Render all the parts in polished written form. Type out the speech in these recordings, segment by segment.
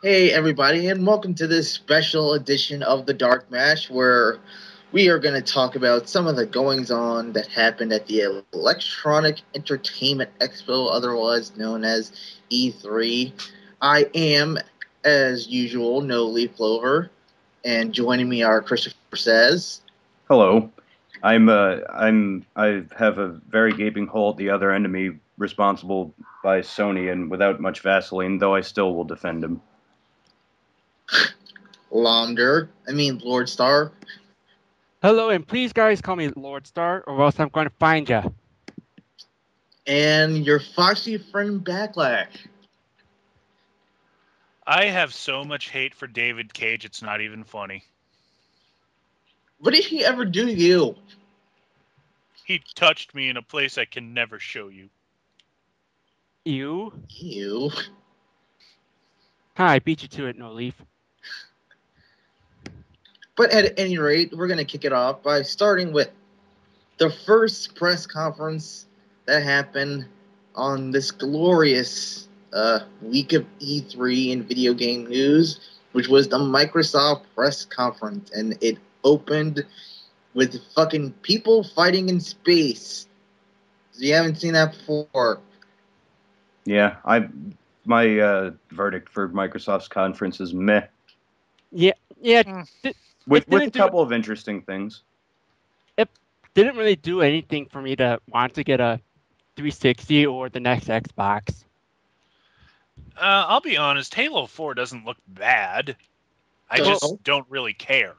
Hey everybody, and welcome to this special edition of the DarkMatch, where we are going to talk about some of the goings-on that happened at the Electronic Entertainment Expo, otherwise known as E3. I am, as usual, No Leaf Clover, and joining me are Christopher Says. Hello. I have a very gaping hole at the other end of me, responsible by Sony, and without much Vaseline, though I still will defend him. LordStar. Hello, and please, guys, call me LordStar, or else I'm going to find ya. And your foxy friend Backlash. I have so much hate for David Cage, it's not even funny. What did he ever do to you? He touched me in a place I can never show you. You? Ew. Hi, I beat you to it, No Leaf. But at any rate, we're going to kick it off by starting with the first press conference that happened on this glorious week of E3 and video game news, which was the Microsoft press conference. And it opened with fucking people fighting in space. So you haven't seen that before. Yeah, my verdict for Microsoft's conference is meh, Yeah, with a didn't couple of interesting things. it didn't really do anything for me to want to get a 360 or the next Xbox. I'll be honest, Halo 4 doesn't look bad. I just don't really care.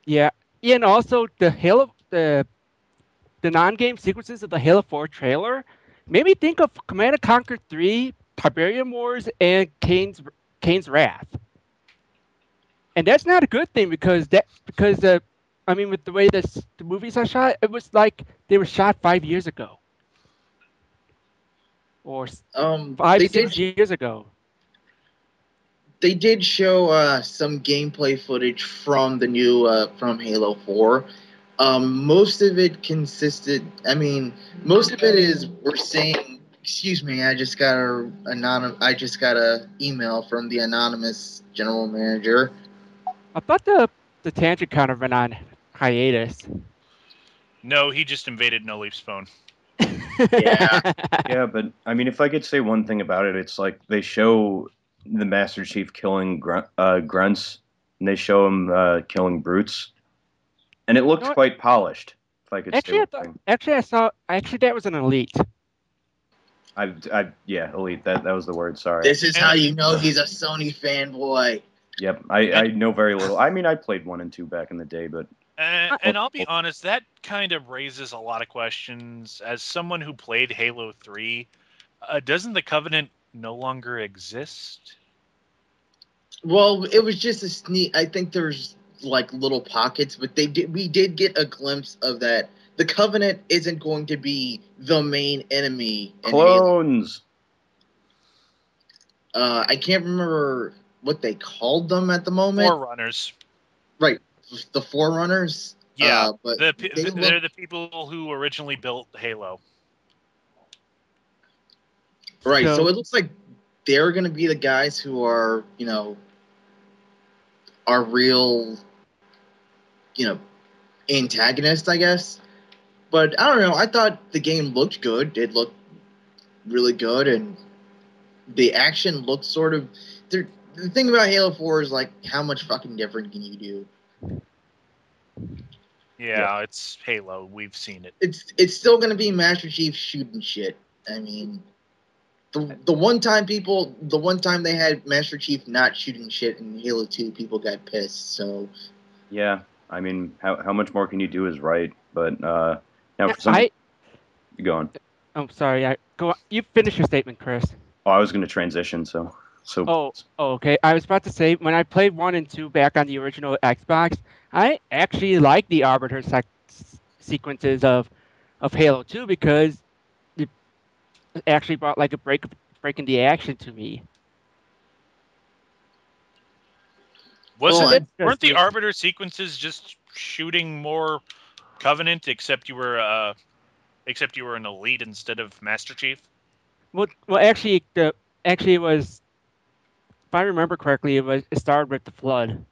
Yeah, and also the non-game sequences of the Halo 4 trailer made me think of Command and Conquer 3, Tiberium Wars, and Kane's Wrath. And that's not a good thing because with the way the movies are shot, it was like they were shot 5 years ago, or they 6 years ago. They did show some gameplay footage from the new from Halo 4. Most of it consisted. Most of it is we're saying. Excuse me, I just got a email from the anonymous general manager. I thought the tangent kind of went on hiatus. No, he just invaded No Leaf's phone. Yeah. Yeah, but I mean, if I could say one thing about it, it's like they show the Master Chief killing grunts, and they show him killing brutes, and it looked quite polished. If I could say one thing. Actually, that was an elite. Yeah, elite. That was the word. Sorry. This is how you know he's a Sony fanboy. Yep, I know very little. I mean, I played 1 and 2 back in the day, but and I'll be honest, that kind of raises a lot of questions. As someone who played Halo 3, doesn't the Covenant no longer exist? Well, it was just a sneak. I think there's like little pockets, but we did get a glimpse of that. The Covenant isn't going to be the main enemy in clones. Halo. I can't remember what they called them at the moment. Forerunners. Right, the Forerunners. Yeah, but they're the people who originally built Halo. Right, so it looks like they're going to be the guys who are, are real, antagonists, I guess. But I don't know. I thought the game looked good. It looked really good, and the action looked sort of. The thing about Halo 4 is like, how much fucking different can you do? Yeah, it's Halo. We've seen it. It's still gonna be Master Chief shooting shit. I mean, the one time they had Master Chief not shooting shit in Halo 2, people got pissed. So yeah, I mean, how much more can you do is right, but now for some, go on. I'm sorry. Go on. You finish your statement, Chris. Oh, I was going to transition, so. Oh, okay. I was about to say, when I played 1 and 2 back on the original Xbox, I actually like the Arbiter sequences of Halo 2 because it actually brought like a break in the action to me. Weren't the Arbiter sequences just shooting more Covenant, except you were an elite instead of Master Chief? Well, actually, it was if I remember correctly, it started with the flood.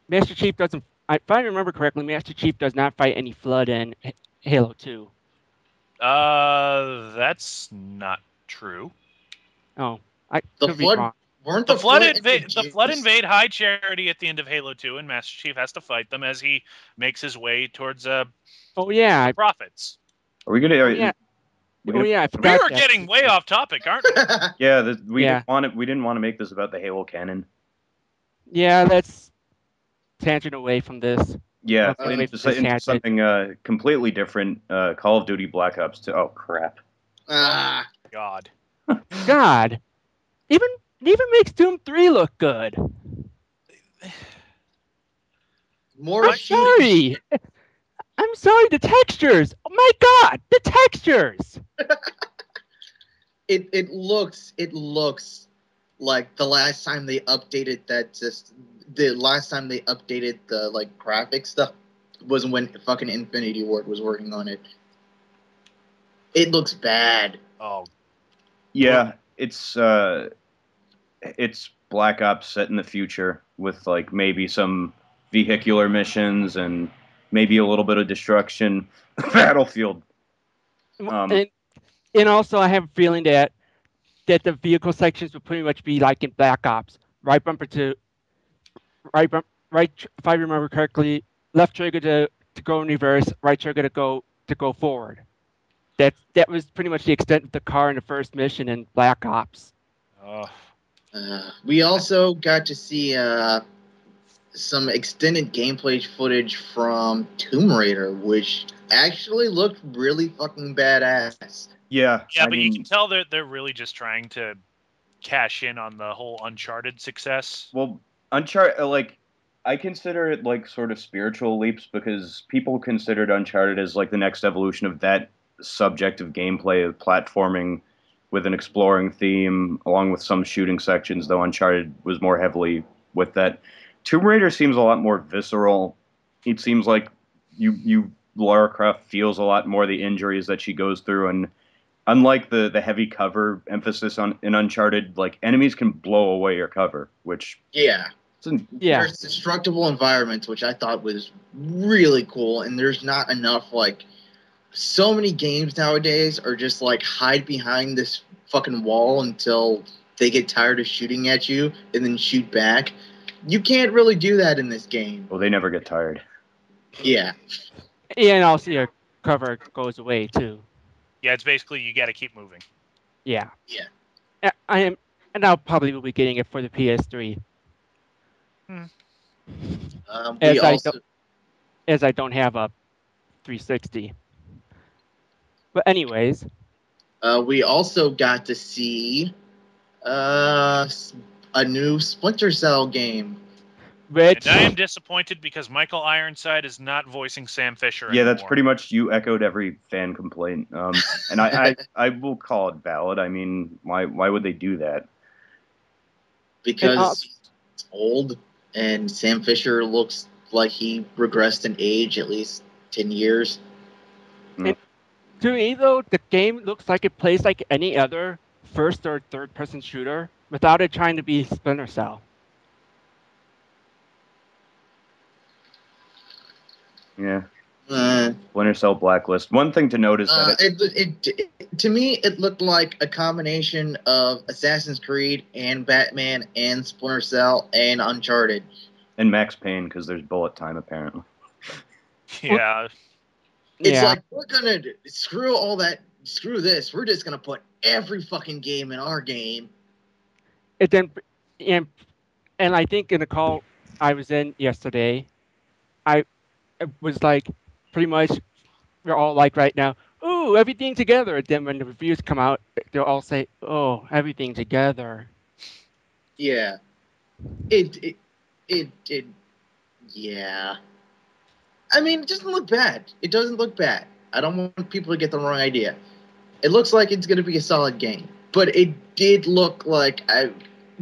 Master Chief doesn't. If I remember correctly, Master Chief does not fight any flood in Halo 2. That's not true. Oh, I The could be flood wrong. weren't The flood introduced? invade High Charity at the end of Halo 2, and Master Chief has to fight them as he makes his way towards Oh yeah, profits. Are we gonna? oh yeah, oh yeah. I We forgot are that. getting way off topic, aren't we? Yeah, we Yeah. didn't want it. We didn't want to make this about the Halo canon. Yeah, let's tangent away from this. Yeah, Away from into this tangent. something completely different. Call of Duty Black Ops 2. Oh crap! Ah, God. God, even makes Doom 3 look good. more I'm shooting. sorry. I'm sorry. The textures. Oh my God, the textures. It looks like the last time they updated the like graphic stuff was when fucking Infinity Ward was working on it. It looks bad. Oh, Yeah, it's Black Ops set in the future with like maybe some vehicular missions and maybe a little bit of destruction. Battlefield. And also, I have a feeling that the vehicle sections will pretty much be like in Black Ops. Right bumper to right if I remember correctly, left trigger to go in reverse, right trigger to go forward. That was pretty much the extent of the car in the first mission in Black Ops. We also got to see some extended gameplay footage from Tomb Raider, which actually looked really fucking badass. Yeah, but you can tell they're really just trying to cash in on the whole Uncharted success. Well, Uncharted, like, I consider it like sort of spiritual leaps because people considered Uncharted as like the next evolution of that subject of gameplay of platforming with an exploring theme along with some shooting sections, though Uncharted was more heavily with that. Tomb Raider seems a lot more visceral. It seems like Lara Croft feels a lot more the injuries that she goes through, and unlike the heavy cover emphasis in Uncharted, like enemies can blow away your cover, which there's destructible environments, which I thought was really cool, and there's not enough like. So many games nowadays are just like hide behind this fucking wall until they get tired of shooting at you and then shoot back. You can't really do that in this game. Well, they never get tired. Yeah. Yeah, and also your cover goes away too. Yeah, it's basically you got to keep moving. Yeah. Yeah. And I'll probably will be getting it for the PS3. As I don't have a 360. But anyways, we also got to see a new Splinter Cell game. Which... And I am disappointed because Michael Ironside is not voicing Sam Fisher anymore. Yeah, that's pretty much, you echoed every fan complaint. And I will call it valid. I mean, why would they do that? Because it's old, and Sam Fisher looks like he regressed in age at least 10 years. And to me, though, the game looks like it plays like any other first or third-person shooter without it trying to be Splinter Cell. Yeah. Splinter Cell Blacklist. One thing to note is that to me, it looked like a combination of Assassin's Creed and Batman and Splinter Cell and Uncharted. And Max Payne, because there's bullet time, apparently. Yeah. It's like, we're going to screw this. We're just going to put every fucking game in our game. And I think in the call I was in yesterday, it was like pretty much we're all like right now, ooh, everything together. And then when the reviews come out, they'll all say, oh, everything together. Yeah. Yeah. I mean, it doesn't look bad. It doesn't look bad. I don't want people to get the wrong idea. It looks like it's going to be a solid game. But it did look like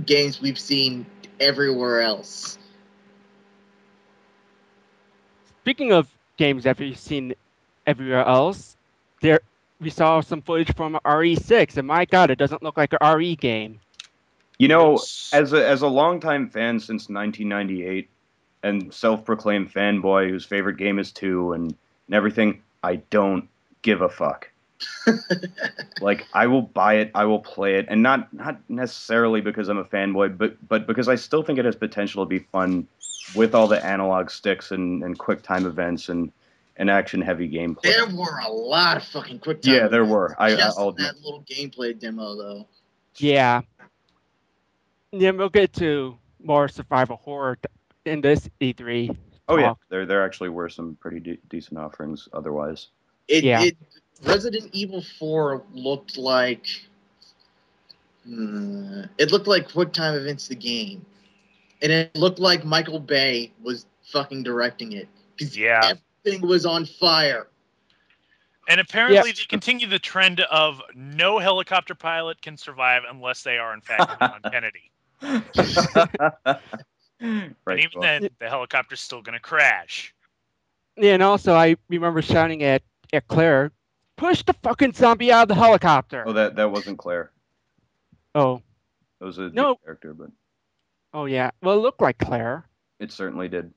games we've seen everywhere else. Speaking of games that we've seen everywhere else, we saw some footage from RE6, and my God, it doesn't look like an RE game. You know, as a longtime fan since 1998 and self-proclaimed fanboy whose favorite game is 2 and everything, I don't give a fuck. Like, I will buy it, I will play it, and not necessarily because I'm a fanboy, but because I still think it has potential to be fun with all the analog sticks and quick time events and action-heavy gameplay. There were a lot of fucking quick time Yeah, there events. were. I'll admit. That little gameplay demo, though. Yeah. Then we'll get to more survival horror in this E3 Oh yeah, talk. there actually were some pretty decent offerings otherwise. Resident Evil 4 looked like quick time events the game, and it looked like Michael Bay was fucking directing it because everything was on fire. And apparently they continue the trend of no helicopter pilot can survive unless they are in fact Leon Kennedy. Right, and even then, the helicopter's still going to crash. Yeah, and also I remember shouting at Claire, "Push the fucking zombie out of the helicopter!" Oh, that wasn't Claire. Oh. It was a new character, but... Oh, yeah. Well, it looked like Claire. It certainly did.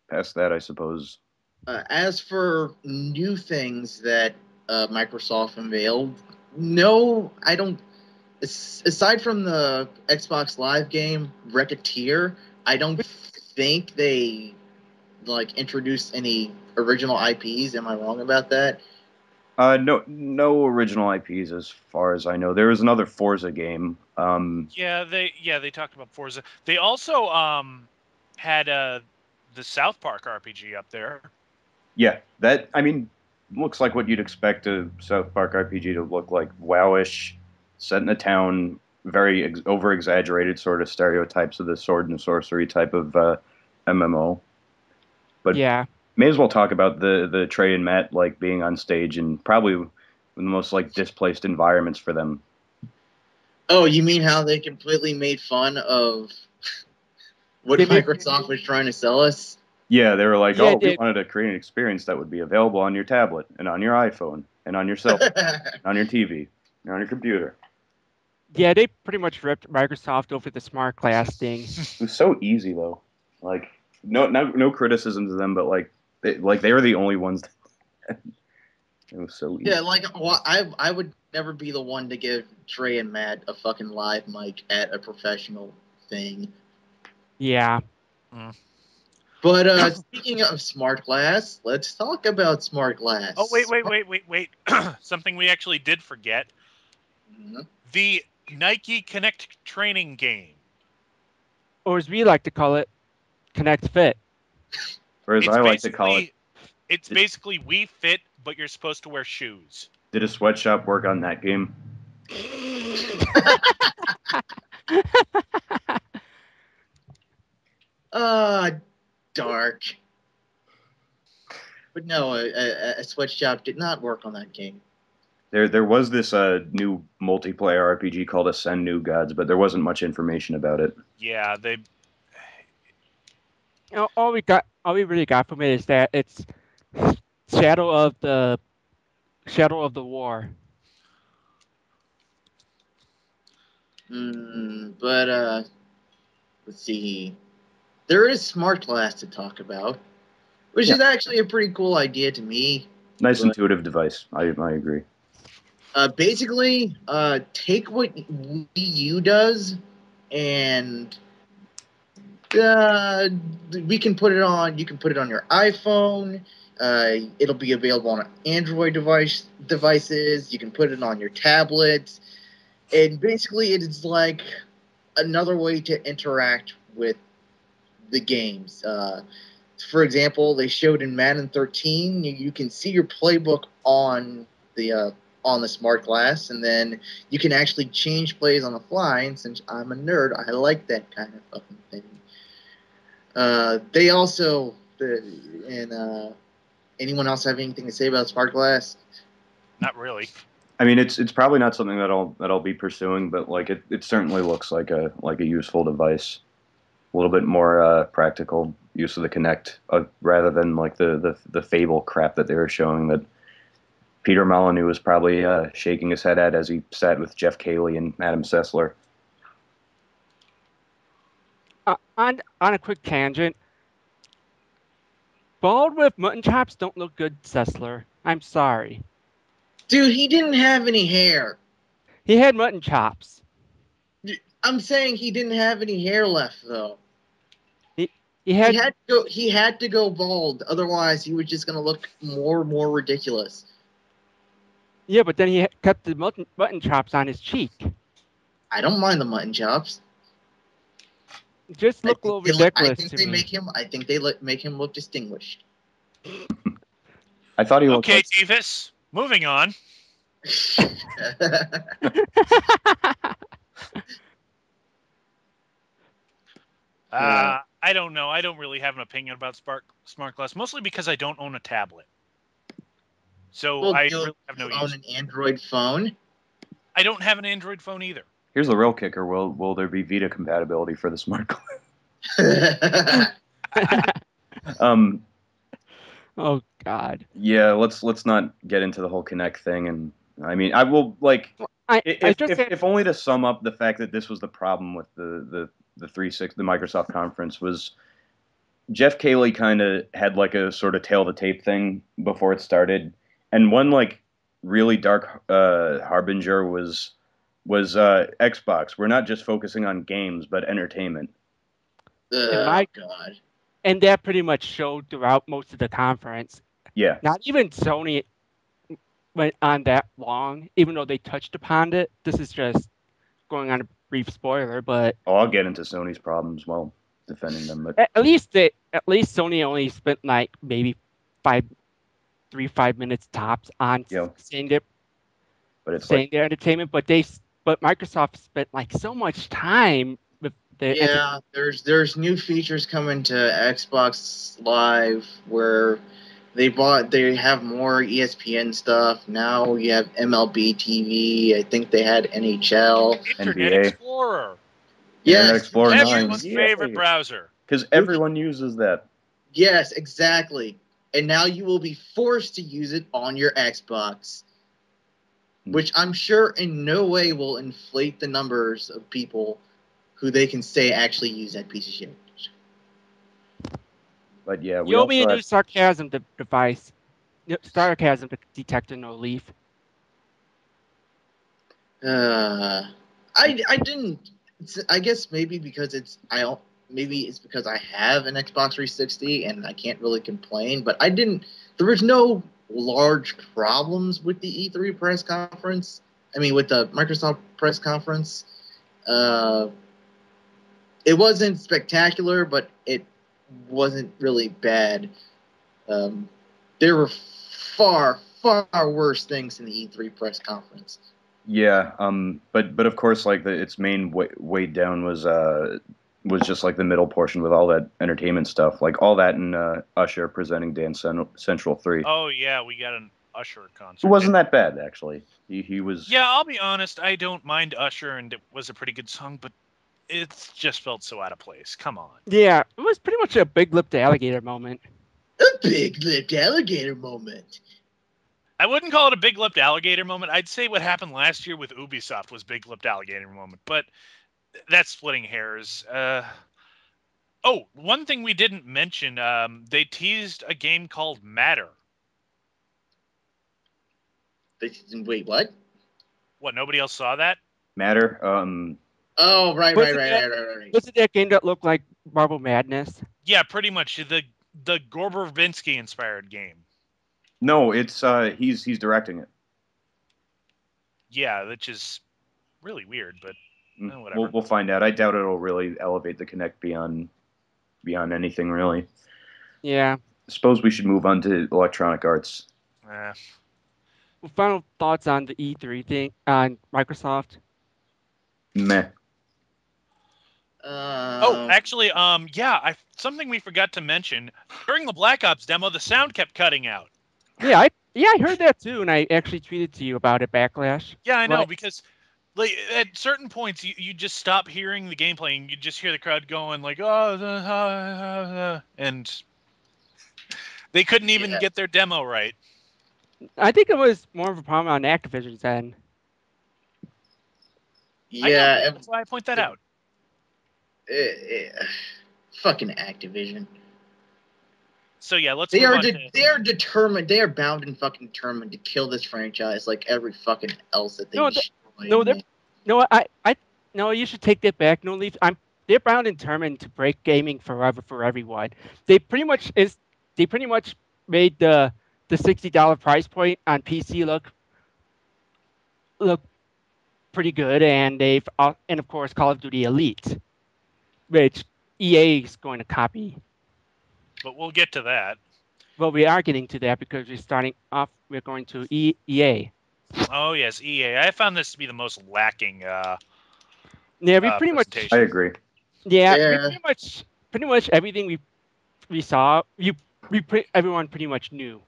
Past that, I suppose. As for new things that Microsoft unveiled, no, I don't... Aside from the Xbox Live game, Racketeer, I don't think they introduced any original IPs. Am I wrong about that? No original IPs as far as I know. There was another Forza game. They talked about Forza. They also had the South Park RPG up there. Yeah, that looks like what you'd expect a South Park RPG to look like. WoW-ish, set in a town, very over-exaggerated sort of stereotypes of the sword and sorcery type of MMO. But yeah, may as well talk about the Trey and Matt being on stage and probably the most displaced environments for them. Oh, you mean how they completely made fun of what Microsoft was trying to sell us? Yeah, they were like, we wanted to create an experience that would be available on your tablet and on your iPhone and on your cell phone, and on your TV, and on your computer. Yeah, they pretty much ripped Microsoft over the SmartGlass thing. It was so easy though. No criticism to them, but they were the only ones. It was so easy. Yeah, I would never be the one to give Trey and Matt a fucking live mic at a professional thing. Yeah. But speaking of SmartGlass, let's talk about SmartGlass. Oh, wait. Something we actually did forget. Mm-hmm. The Nike Connect training game. Or as we like to call it, Connect Fit. Or as I like to call it... It's basically Wii Fit, but you're supposed to wear shoes. Did a sweatshop work on that game? Dark. But no, a sweatshop did not work on that game. There was this new multiplayer RPG called Ascend New Gods, but there wasn't much information about it. Yeah, they... All we really got from it is that it's Shadow of the War. But let's see. There is SmartGlass to talk about, which is actually a pretty cool idea to me. Nice intuitive device. I agree. Basically, take what Wii U does, and we can put it on. You can put it on your iPhone. It'll be available on Android devices. You can put it on your tablets, and basically, it is like another way to interact with the games. For example, they showed in Madden 13, you can see your playbook on the SmartGlass, and then you can actually change plays on the fly. And since I'm a nerd, I like that kind of fucking thing. They also, anyone else have anything to say about SmartGlass? Not really. I mean, it's probably not something that I'll be pursuing, but it certainly looks like a useful device. A little bit more practical use of the Kinect rather than the Fable crap that they were showing that Peter Molyneux was probably shaking his head at as he sat with Jeff Cayley and Adam Sessler. On a quick tangent, bald with mutton chops don't look good, Sessler. I'm sorry. Dude, he didn't have any hair. He had mutton chops. I'm saying he didn't have any hair left, though. He had to go bald, otherwise he was just gonna look more and more ridiculous. Yeah, but then he kept the mutton chops on his cheek. I don't mind the mutton chops. Just look a little ridiculous to me. I think they make him look distinguished. I thought he looked okay, like... Davis. Moving on. I don't know. I don't really have an opinion about SmartGlass, mostly because I don't own a tablet. So I really have no use. Own an Android phone? I don't have an Android phone either. Here's the real kicker. Will there be Vita compatibility for the SmartGlass? Oh God. Yeah, let's not get into the whole Kinect thing. And I mean, I will like if only to sum up the fact that this was the problem with the Microsoft conference was Jeff Cayley kind of had like a sort of tail of the tape thing before it started, and one like really dark harbinger was Xbox. We're not just focusing on games, but entertainment. Oh God. And that pretty much showed throughout most of the conference. Yeah. Not even Sony went on that long, even though they touched upon it. This is just going on a brief spoiler, but I'll get into Sony's problems while defending them. But at least Sony only spent like maybe 5 minutes tops on saying their entertainment, but Microsoft spent like so much time with the there's new features coming to Xbox Live where they have more ESPN stuff. Now you have MLB TV. I think they had NHL, Internet NBA. Explorer. Yes, Internet Explorer 9. Everyone's favorite browser. Because everyone uses that. Yes, exactly. And now you will be forced to use it on your Xbox, which I'm sure in no way will inflate the numbers of people who they can say actually use that piece of shit. But yeah, you'll be a new sarcasm device. Sarcasm detector, no leaf. I didn't. I guess maybe because maybe it's because I have an Xbox 360 and I can't really complain. But I didn't. There was no large problems with the E3 press conference. I mean, with the Microsoft press conference. It wasn't spectacular, but it wasn't really bad. There were far worse things in the E3 press conference. Yeah, but of course, like its main weight down was just like the middle portion with all that entertainment stuff, like all that and Usher presenting Dance Central 3. Oh yeah, we got an Usher concert. It wasn't that bad actually. He was. Yeah, I'll be honest. I don't mind Usher, and it was a pretty good song, but it just felt so out of place. Come on. Yeah, it was pretty much a big-lipped alligator moment. A big-lipped alligator moment. I wouldn't call it a big-lipped alligator moment. I'd say what happened last year with Ubisoft was big-lipped alligator moment, but that's splitting hairs. One thing we didn't mention, they teased a game called Matter. Wait, what? What, nobody else saw that? Matter? Oh, right. Was it that game that looked like Marble Madness? Yeah, pretty much. The Gore Verbinski inspired game. No, it's he's directing it. Yeah, which is really weird, but whatever. We'll find out. I doubt it'll really elevate the Kinect beyond anything really. Yeah. Suppose we should move on to Electronic Arts. Final thoughts on the E3 thing on Microsoft? Meh. Actually, something we forgot to mention during the Black Ops demo, the sound kept cutting out. Yeah, I heard that too, and I actually tweeted to you about it. Backlash. Yeah, I know because like at certain points you just stop hearing the gameplay and you just hear the crowd going like and they couldn't even get their demo right. I think it was more of a problem on Activision's end. I know. Yeah, That's why I point that out. Fucking Activision. So yeah, let's They move are on. they are determined. They are bound and fucking determined to kill this franchise like every fucking else that they destroy. No, you should take that back. No Leaf. They're bound and determined to break gaming forever for everyone. They pretty much made the $60 price point on PC look pretty good, and and of course Call of Duty Elite, which EA is going to copy. But we'll get to that. Well, we are getting to that because we're going to EA. Oh yes, EA. I found this to be the most lacking. Yeah, we pretty much. I agree. Yeah, Yeah. we pretty much everything we saw. Everyone pretty much knew.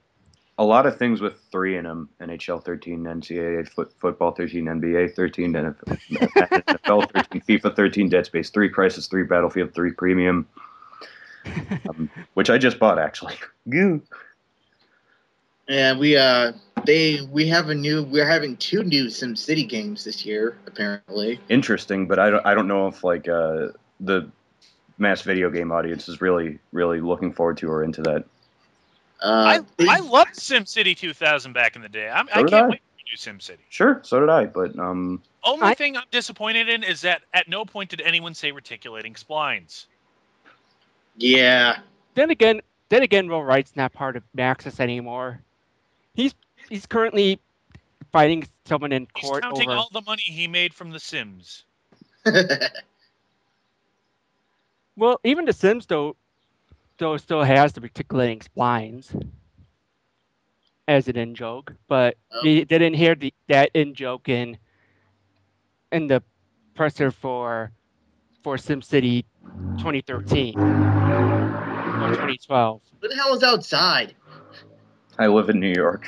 A lot of things with 3 in them: NHL 13, NCAA football 13, NBA 13, NFL 13, FIFA 13, Dead Space 3, Crisis 3, Battlefield 3 Premium, which I just bought actually. Goo. Yeah, we're having 2 new SimCity games this year apparently. Interesting, but I don't know if like the mass video game audience is really looking forward to or into that. I loved SimCity 2000 back in the day. I can't wait to do SimCity. Sure, so did I, but Only thing I'm disappointed in is that at no point did anyone say reticulating splines. Yeah. Then again, Will Wright's not part of Maxis anymore. He's currently fighting someone in court. He's counting all the money he made from The Sims. Well, even The Sims though still has the reticulating splines as an in joke, but we didn't hear that in joke in the presser for SimCity 2013 or 2012. What the hell is outside? I live in New York.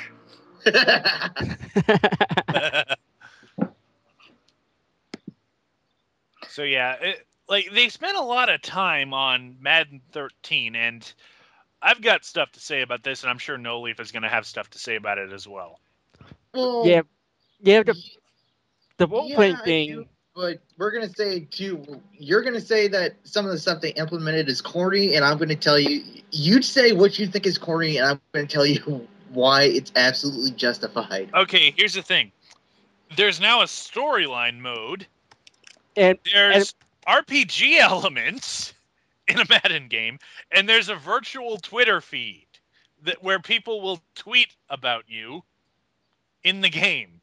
So yeah, they spent a lot of time on Madden 13, and I've got stuff to say about this, and I'm sure No Leaf is going to have stuff to say about it as well. Well, yeah, the role playing thing. Do, but we're gonna say too. You're gonna say that some of the stuff they implemented is corny, and I'm gonna tell you. You'd say what you think is corny, and I'm gonna tell you why it's absolutely justified. Okay, here's the thing. There's now a storyline mode. And there's RPG elements in a Madden game, and there's a virtual Twitter feed where people will tweet about you in the game.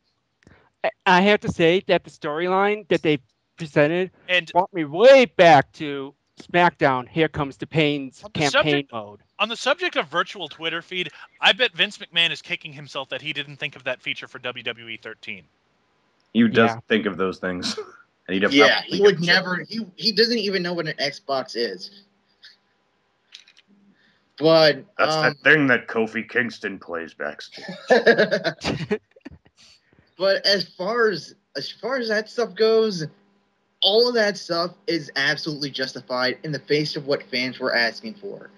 I have to say that the storyline that they presented brought me way back to SmackDown. Here Comes the Pain's campaign mode. On the subject of virtual Twitter feed, I bet Vince McMahon is kicking himself that he didn't think of that feature for WWE 13. He does think of those things. And he would never. He doesn't even know what an Xbox is. But that's that thing that Kofi Kingston plays backstage. But as far as that stuff goes, all of that stuff is absolutely justified in the face of what fans were asking for.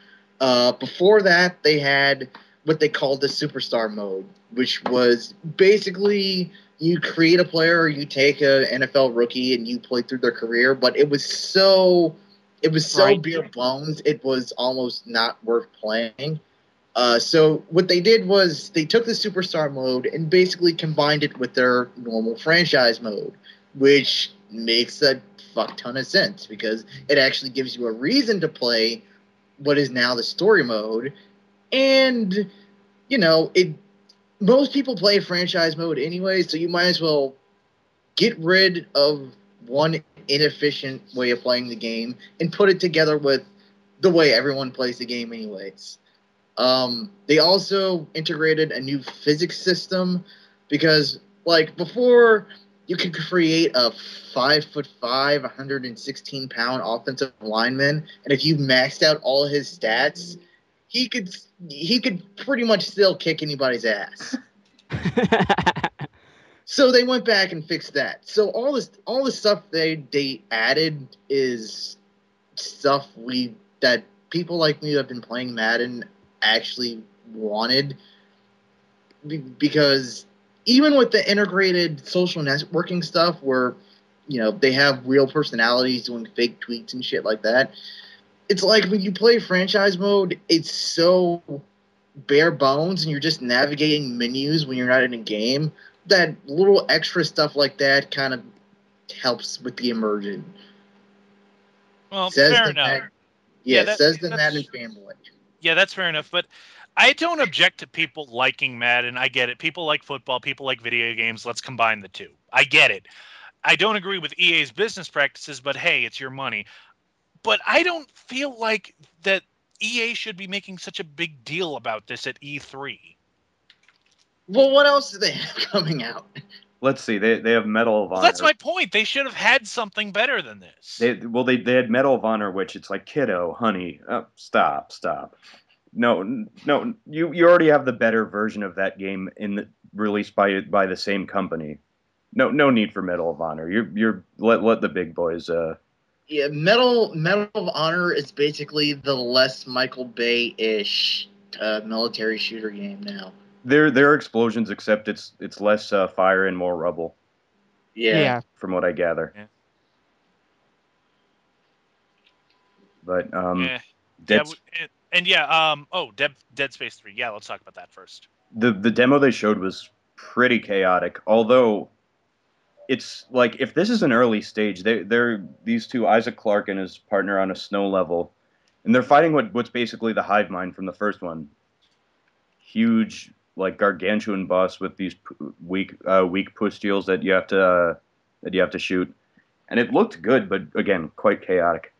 Before that, they had what they called the Superstar mode, which was basically you create a player, you take an NFL rookie, and you play through their career. But it was so bare bones, it was almost not worth playing. So what they did was they took the Superstar mode and basically combined it with their normal franchise mode, which makes a fuck ton of sense because it actually gives you a reason to play what is now the story mode. And, most people play franchise mode anyway, so you might as well get rid of one inefficient way of playing the game and put it together with the way everyone plays the game anyways. They also integrated a new physics system because, before you could create a 5'5", 116-pound offensive lineman, and if you maxed out all his stats, he could pretty much still kick anybody's ass. So they went back and fixed that. So all the stuff they added is stuff that people like me who have been playing Madden actually wanted. because even with the integrated social networking stuff where, they have real personalities doing fake tweets and shit like that, it's like when you play franchise mode, it's so bare bones and you're just navigating menus when you're not in a game, that little extra stuff like that kind of helps with the immersion. Well, fair enough. Says the Madden fanboy. Yeah, that's fair enough, but I don't object to people liking Madden. I get it. People like football, people like video games. Let's combine the two. I get it. I don't agree with EA's business practices, but hey, it's your money. But I don't feel like that EA should be making such a big deal about this at E3. Well, what else do they have coming out? Let's see. They have Medal of Honor. Well, that's my point. They should have had something better than this. They had Medal of Honor, which it's like, kiddo, honey, stop. No, you already have the better version of that game released by the same company. No need for Medal of Honor. You're let the big boys. Yeah, Medal of Honor is basically the less Michael Bay-ish military shooter game now. There are explosions, except it's less fire and more rubble. Yeah. From what I gather. Yeah. But Dead Space 3. Yeah, let's talk about that first. The demo they showed was pretty chaotic, although it's like, if this is an early stage, they're these two, Isaac Clarke and his partner, on a snow level, and they're fighting what's basically the hive mind from the first one. Huge, like, gargantuan boss with these weak pustules that you have to shoot, and it looked good, but again, quite chaotic.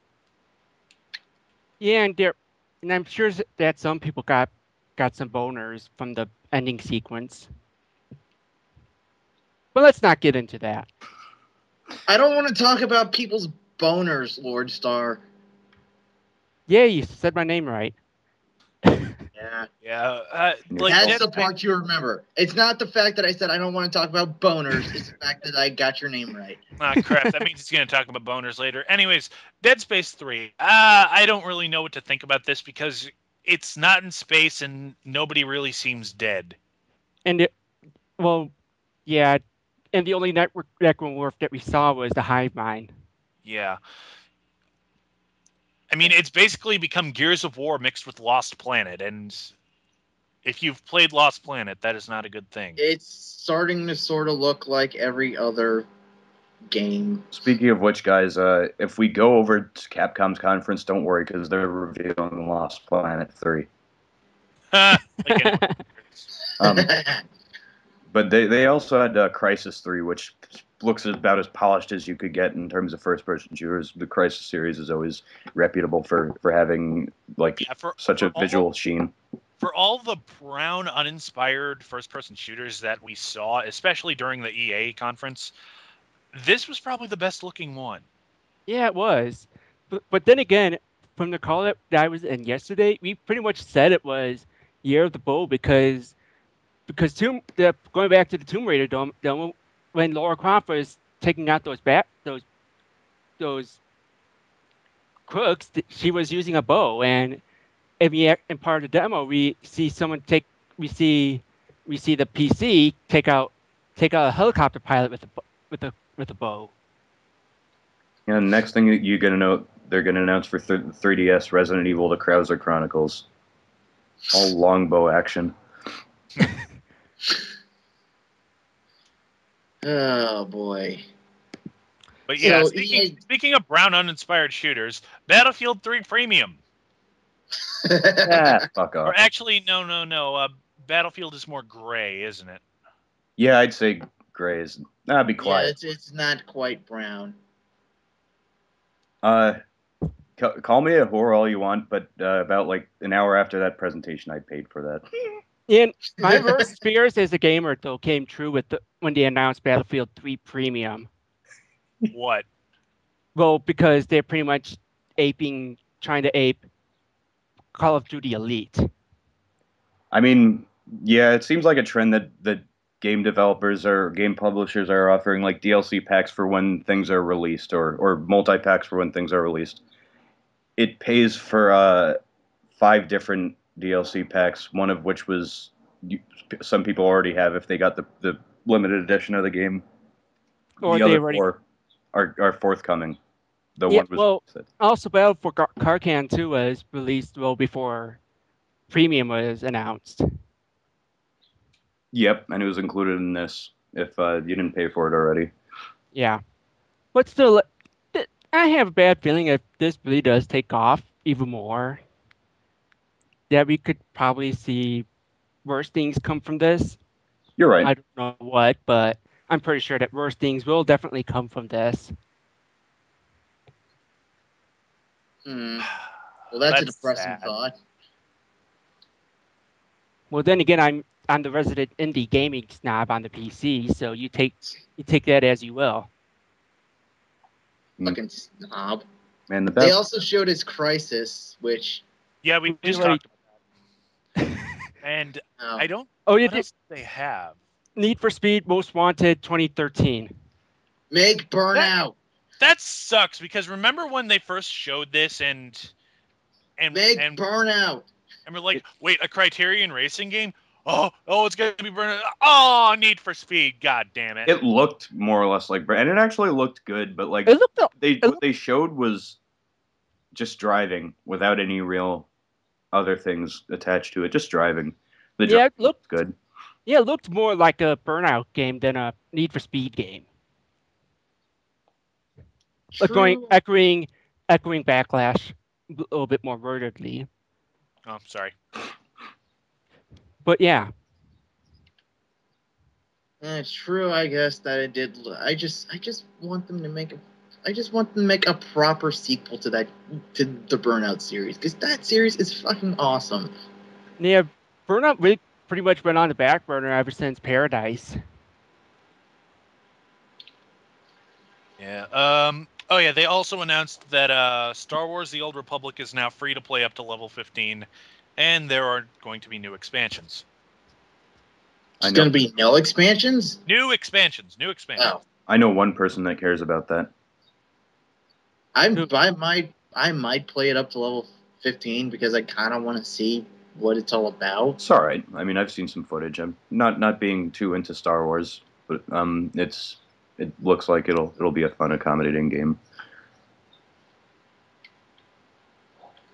Yeah, and I'm sure that some people got some boners from the ending sequence. But let's not get into that. I don't want to talk about people's boners, LordStar. Yeah, you said my name right. Yeah. That's the part you remember. It's not the fact that I said I don't want to talk about boners. It's the fact that I got your name right. Ah, crap. That means he's going to talk about boners later. Anyways, Dead Space 3. I don't really know what to think about this because it's not in space and nobody really seems dead. And yeah, and the only necromorph that we saw was the hive mind. Yeah. I mean, it's basically become Gears of War mixed with Lost Planet, and if you've played Lost Planet, that is not a good thing. It's starting to sort of look like every other game. Speaking of which, guys, if we go over to Capcom's conference, don't worry, because they're revealing Lost Planet 3. But they also had Crysis 3, which looks about as polished as you could get in terms of first-person shooters. The Crysis series is always reputable for having such a visual sheen. For all the brown, uninspired first-person shooters that we saw, especially during the EA conference, this was probably the best-looking one. Yeah, it was. But then again, from the call that I was in yesterday, we pretty much said it was Year of the Bull because going back to the Tomb Raider demo, when Lara Croft was taking out those crooks, she was using a bow, and in part of the demo, we see the PC take out a helicopter pilot with a bow. Yeah, next thing you're gonna know, they're gonna announce for 3DS Resident Evil: The Krauser Chronicles. All longbow action. Oh boy. But yeah, speaking of brown uninspired shooters, Battlefield 3 Premium. Fuck off. Or actually, no. Battlefield is more gray, isn't it? Yeah, I'd say gray is. Be quiet. Yeah, it's not quite brown. Call me a whore all you want, but about like an hour after that presentation, I paid for that. And my worst fears as a gamer, though, came true when they announced Battlefield 3 Premium. What? Well, because they're pretty much trying to ape Call of Duty Elite. I mean, yeah, it seems like a trend that game developers or game publishers are offering like DLC packs for when things are released, or multi-packs for when things are released. It pays for 5 different DLC packs, one of which was some people already have if they got the limited edition of the game. Or The they other already 4 are forthcoming. The Yeah, one was well, said. also Battle for Karkan 2 was released well before Premium was announced. Yep, and it was included in this if you didn't pay for it already. Yeah. But still, I have a bad feeling if this really does take off even more, that we could probably see worse things come from this. You're right. I don't know what, but I'm pretty sure that worse things will definitely come from this. Well, that's a depressing sad. thought. Well, then again, I'm the resident indie gaming snob on the PC, so you take that as you will. Fucking snob. And They also showed his Crisis, which... Yeah, we just already talked about that. And I don't... Oh, what else do they have? Need for Speed Most Wanted 2013. Make Burnout. That sucks, because remember when they first showed this and Burnout. And we're like, wait, a Criterion Racing game? Oh, it's gonna be Burnout. Oh, Need for Speed. God damn it. It looked more or less like, and it actually looked good, but like what they showed was just driving without any real other things attached to it. Just driving. It looked good. Yeah, it looked more like a Burnout game than a Need for Speed game. Like echoing Backlash a little bit more wordedly. Oh, sorry. But yeah. It's true, I guess, that it did. I just want them to make a proper sequel to the Burnout series, because that series is fucking awesome. Yeah, Burnout really pretty much went on the back burner ever since Paradise. Yeah. Oh yeah, they also announced that Star Wars: The Old Republic is now free to play up to level 15, and there are going to be new expansions. There's going to be no expansions? New expansions. Oh. I know one person that cares about that. I might play it up to level 15 because I kind of want to see what it's all about. It's all right. I mean, I've seen some footage. I'm not being too into Star Wars, but it looks like it'll be a fun, accommodating game.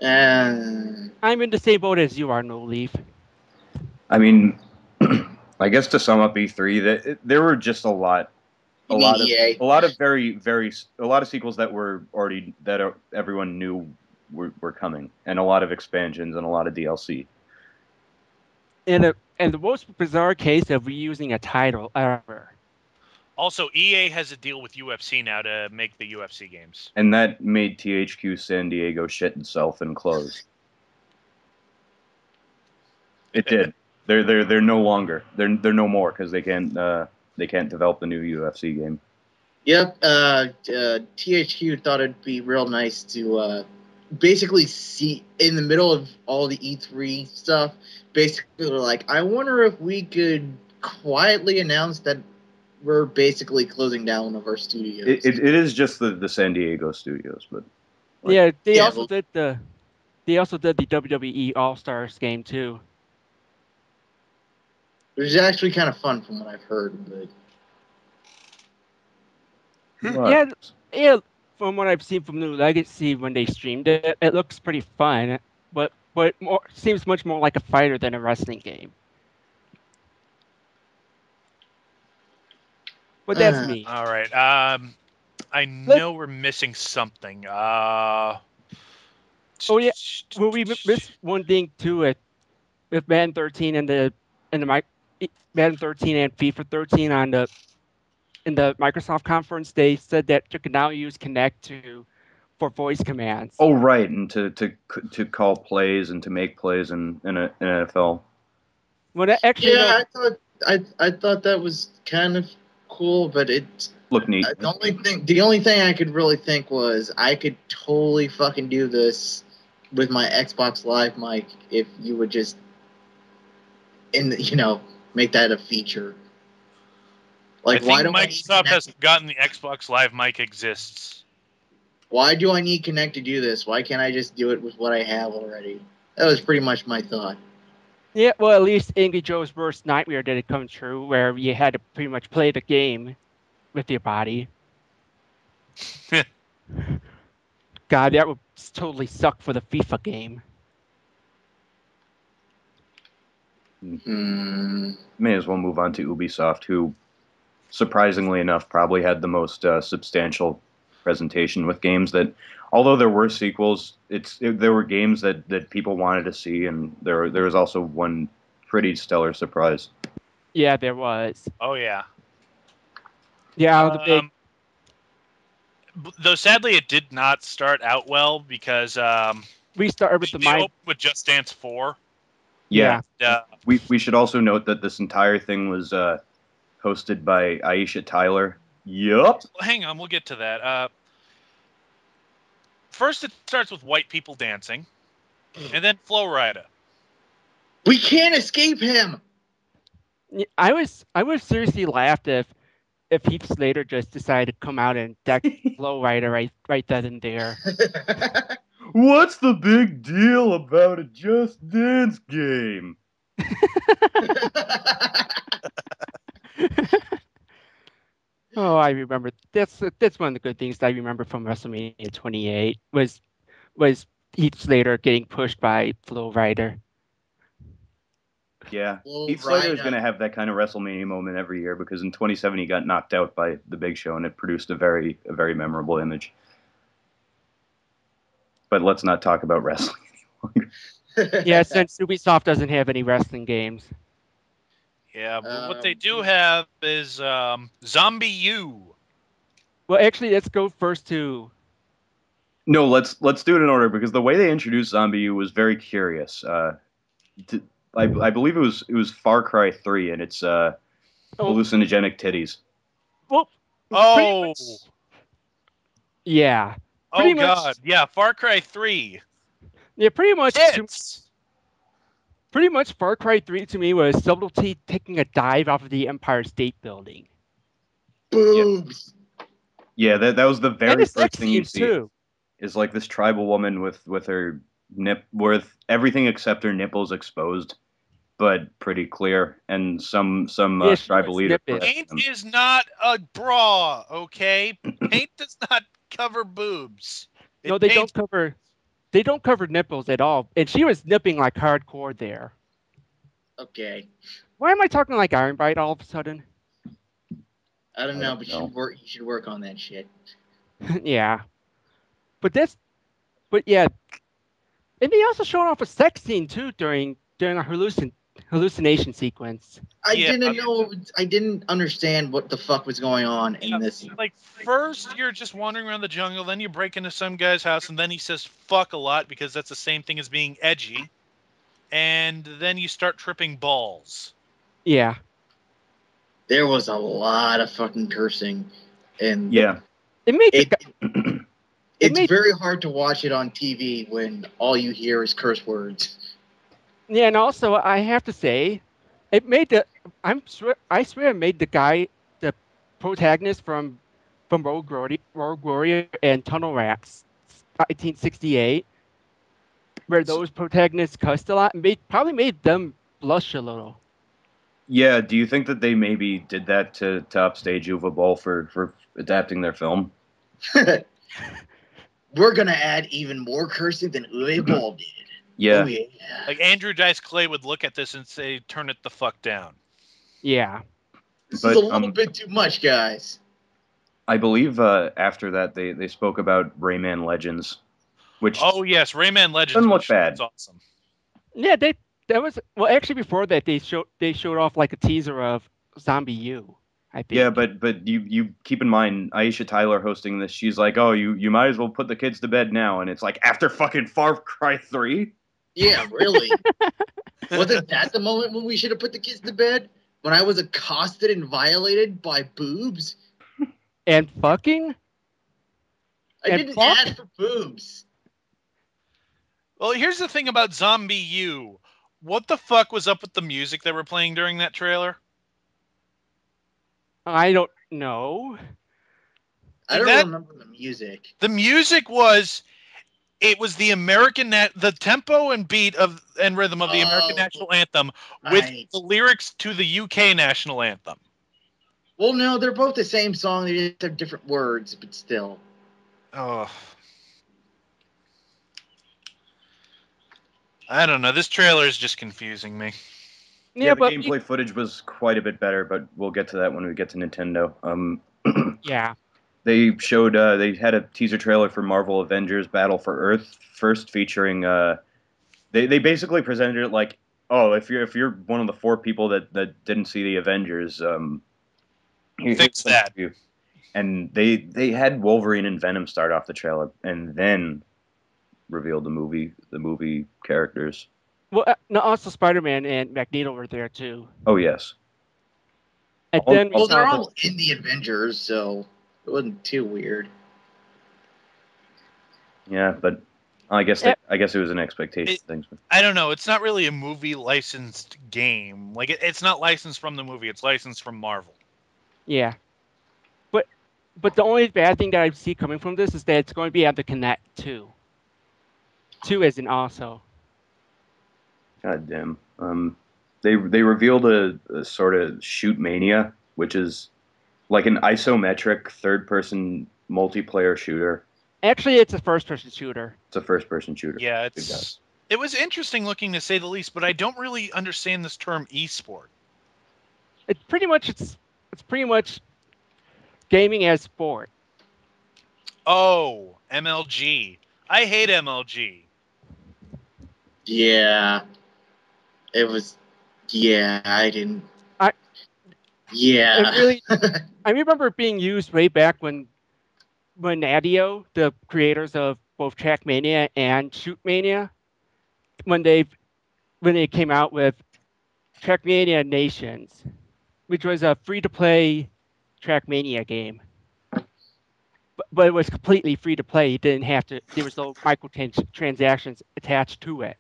I'm in the same boat as you are, No Leaf. I mean, I guess to sum up E3, there were just a lot of very a lot of sequels that were already everyone knew were coming, and a lot of expansions and a lot of DLC. And the most bizarre case of reusing a title ever. Also, EA has a deal with UFC now to make the UFC games. And that made THQ San Diego shit itself and close. It did. They're no longer. They're no more because they can't develop the new UFC game. Yep. THQ thought it'd be real nice to basically see in the middle of all the E3 stuff. Basically, like, I wonder if we could quietly announce that we're basically closing down one of our studios. It is just the San Diego studios, but yeah, they also did the WWE All Stars game too. Which is actually kind of fun from what I've heard. But yeah. From what I've seen from New Legacy when they streamed it, it looks pretty fun. But seems much more like a fighter than a wrestling game. But that's me. All right. I know we're missing something. Oh yeah. Well, we missed one thing too with Madden 13 and Madden 13 and FIFA 13 in the Microsoft conference. They said that you can now use Kinect for voice commands. Oh right, and to call plays and to make plays in NFL. Well, actually, yeah, I thought that was kind of cool, but it looked neat. The only thing I could really think was I could totally fucking do this with my Xbox Live mic if you would just make that a feature. Like, why don't Microsoft has gotten the Xbox Live mic exists? Why do I need Kinect to do this? Why can't I just do it with what I have already? That was pretty much my thought. Yeah, well, at least Angry Joe's worst nightmare didn't come true, where you had to pretty much play the game with your body. God, that would totally suck for the FIFA game. May as well move on to Ubisoft, who, surprisingly enough, probably had the most substantial presentation with games that, although there were sequels, there were games that people wanted to see, and there was also one pretty stellar surprise. Yeah, there was. Oh yeah. Yeah, the big. Though sadly, it did not start out well because We started with they opened with Just Dance 4. Yeah. We should also note that this entire thing was hosted by Aisha Tyler. Yup. Hang on, we'll get to that. First, it starts with white people dancing, and then Flow Rida. We can't escape him. I was seriously laughed if Heath Slater just decided to come out and deck Flow Rida right then and there. What's the big deal about a Just Dance game? Oh, I remember. That's one of the good things that I remember from WrestleMania 28 was Heath Slater getting pushed by Flow Rida. Yeah, Heath Slater is going to have that kind of WrestleMania moment every year because in 27 he got knocked out by the Big Show, and it produced a very memorable image. But let's not talk about wrestling any longer. Yeah, since Ubisoft doesn't have any wrestling games. Yeah, but what they do have is Zombie U. Well, actually, let's go first to. No, let's do it in order because the way they introduced Zombie U was very curious. I believe it was Far Cry 3 and its hallucinogenic titties. Well, yeah. Oh God, yeah, Far Cry 3. Yeah, pretty much. Tits. Pretty much, Far Cry 3 to me was Subtlety taking a dive off of the Empire State Building. Boobs. Yeah, that was the very first thing you see. Too. Is like this tribal woman with her with everything except her nipples exposed, but pretty clear, and some tribal leader. Paint is not a bra, okay? Paint does not cover boobs. No, they don't cover. They don't cover nipples at all, and she was nipping like hardcore there. Okay. Why am I talking like Iron Bite all of a sudden? I don't know, but you should work on that shit. Yeah, but yeah, and they also showed off a sex scene too during a hallucination sequence. I didn't understand what the fuck was going on in this. Like, first you're just wandering around the jungle, then you break into some guy's house, and then he says fuck a lot because that's the same thing as being edgy. And then you start tripping balls. Yeah. There was a lot of fucking cursing. And yeah. It's very hard to watch it on TV when all you hear is curse words. Yeah, and also I have to say, it made I swear it made the protagonist from Rogue Warrior and Tunnel Rats 1968, where those protagonists cussed a lot, and probably made them blush a little. Yeah, do you think that they maybe did that to upstage Uwe Boll for adapting their film? We're gonna add even more cursing than Uwe Boll did. Yeah. Oh, yeah. Like Andrew Dice Clay would look at this and say, "Turn it the fuck down." Yeah. This is a little bit too much, guys. I believe after that they spoke about Rayman Legends, which yes, Rayman Legends doesn't look bad. That's awesome. Yeah, that was actually before that they showed off like a teaser of Zombie U. I think. Yeah, but you keep in mind Aisha Tyler hosting this. She's like, oh, you might as well put the kids to bed now, and it's like after fucking Far Cry 3. Yeah, really. Wasn't that the moment when we should have put the kids to bed? When I was accosted and violated by boobs? And fucking? I didn't ask for boobs. Well, here's the thing about Zombie U. What the fuck was up with the music that were playing during that trailer? I don't know. I don't remember the music. The music was... It was the the tempo and beat and rhythm of the American national anthem with the lyrics to the UK national anthem. Well, no, they're both the same song. They just have different words, but still. Oh. I don't know. This trailer is just confusing me. Yeah, the gameplay footage was quite a bit better, but we'll get to that when we get to Nintendo. Yeah. They showed they had a teaser trailer for Marvel Avengers Battle for Earth first, featuring they basically presented it like, oh, if you're one of the 4 people that didn't see the Avengers, fix that. And they had Wolverine and Venom start off the trailer, and then revealed the movie characters. Well, no, also Spider-Man and Magneto were there too. Oh yes. And then they're all in the Avengers, so it wasn't too weird. Yeah, but I guess it was an expectation thing. I don't know. It's not really a movie licensed game. Like it's not licensed from the movie. It's licensed from Marvel. Yeah. But the only bad thing that I see coming from this is that it's going to be on the Kinect too. 2 isn't also. God damn. They revealed a sort of Shoot Mania, which is like an isometric third-person multiplayer shooter. Actually, it's a first-person shooter. It's a first-person shooter. Yeah, it was interesting looking to say the least, but I don't really understand this term esport. It's pretty much gaming as sport. Oh, MLG. I hate MLG. Yeah. It was. Yeah, I didn't. I remember it being used way back when Adio, the creators of both Trackmania and Shootmania, when they came out with Trackmania Nations, which was a free-to-play Trackmania game. But it was completely free-to-play. You didn't have to. There was no microtransactions attached to it.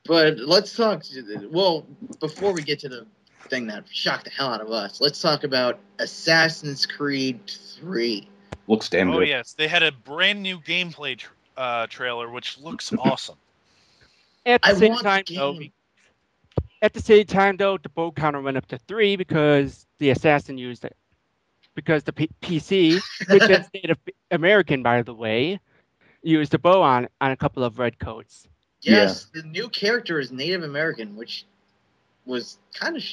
But let's talk. Well, before we get to the thing that shocked the hell out of us, let's talk about Assassin's Creed 3. Looks damn good. Oh yes, they had a brand new gameplay trailer, which looks awesome. At the same time, though, the bow counter went up to 3 because the assassin used it. Because the PC, which is Native American, by the way, used the bow on a couple of red coats. Yes, the new character is Native American, which was kind of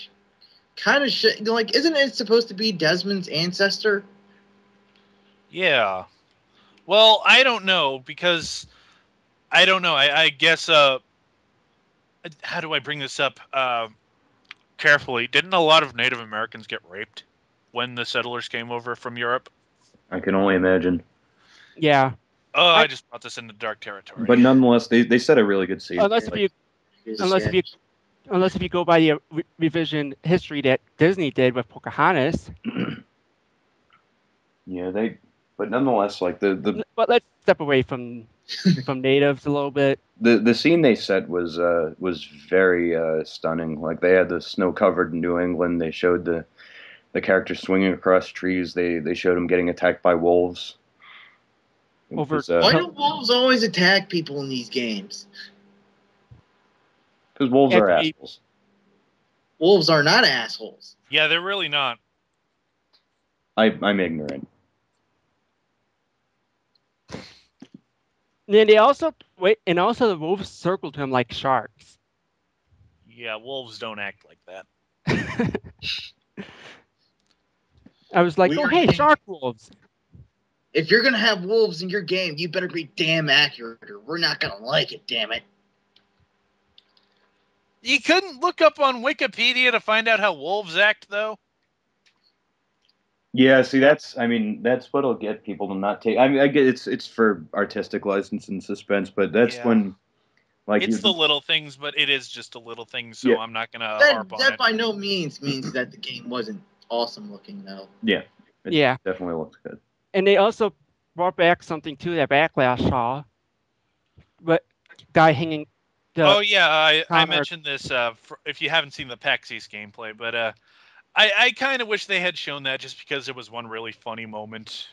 like, isn't it supposed to be Desmond's ancestor? Yeah. Well, I don't know because I don't know. I guess how do I bring this up carefully? Didn't a lot of Native Americans get raped when the settlers came over from Europe? I can only imagine. Yeah. Oh, I just brought this into dark territory. But nonetheless, they set a really good scene. Unless if you go by the revision history that Disney did with Pocahontas. Yeah, but nonetheless, like But let's step away from natives a little bit. The scene they set was very stunning. Like they had the snow-covered New England. They showed the characters swinging across trees. They showed them getting attacked by wolves. Why do wolves always attack people in these games? Because wolves are assholes. Wolves are not assholes. Yeah, they're really not. I'm ignorant. And they also the wolves circled him like sharks. Yeah, wolves don't act like that. I was like, oh hey, shark wolves. If you're gonna have wolves in your game, you better be damn accurate, or we're not gonna like it. Damn it! You couldn't look up on Wikipedia to find out how wolves act, though. Yeah, see, that's what'll get people to not take. I mean, I get it's for artistic license and suspense, but that's when, like, it's the little things, but it is just a little thing, so I'm not gonna harp on it. That by no means means that the game wasn't awesome looking, though. Yeah, it definitely looks good. And they also brought back something to that Backlash saw, but guy hanging. I mentioned this. If you haven't seen the PAX East gameplay, but I kind of wish they had shown that just because it was one really funny moment.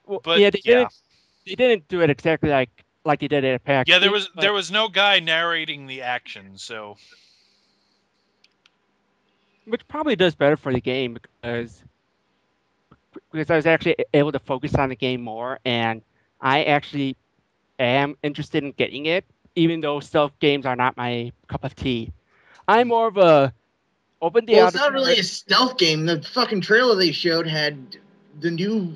Well, But yeah, they didn't do it exactly like they did at PAX. Yeah, there was no guy narrating the action, so which probably does better for the game because I was actually able to focus on the game more, and I actually am interested in getting it, even though stealth games are not my cup of tea. I'm more of a open the Well, it's outer not door. really a stealth game. The fucking trailer they showed had the new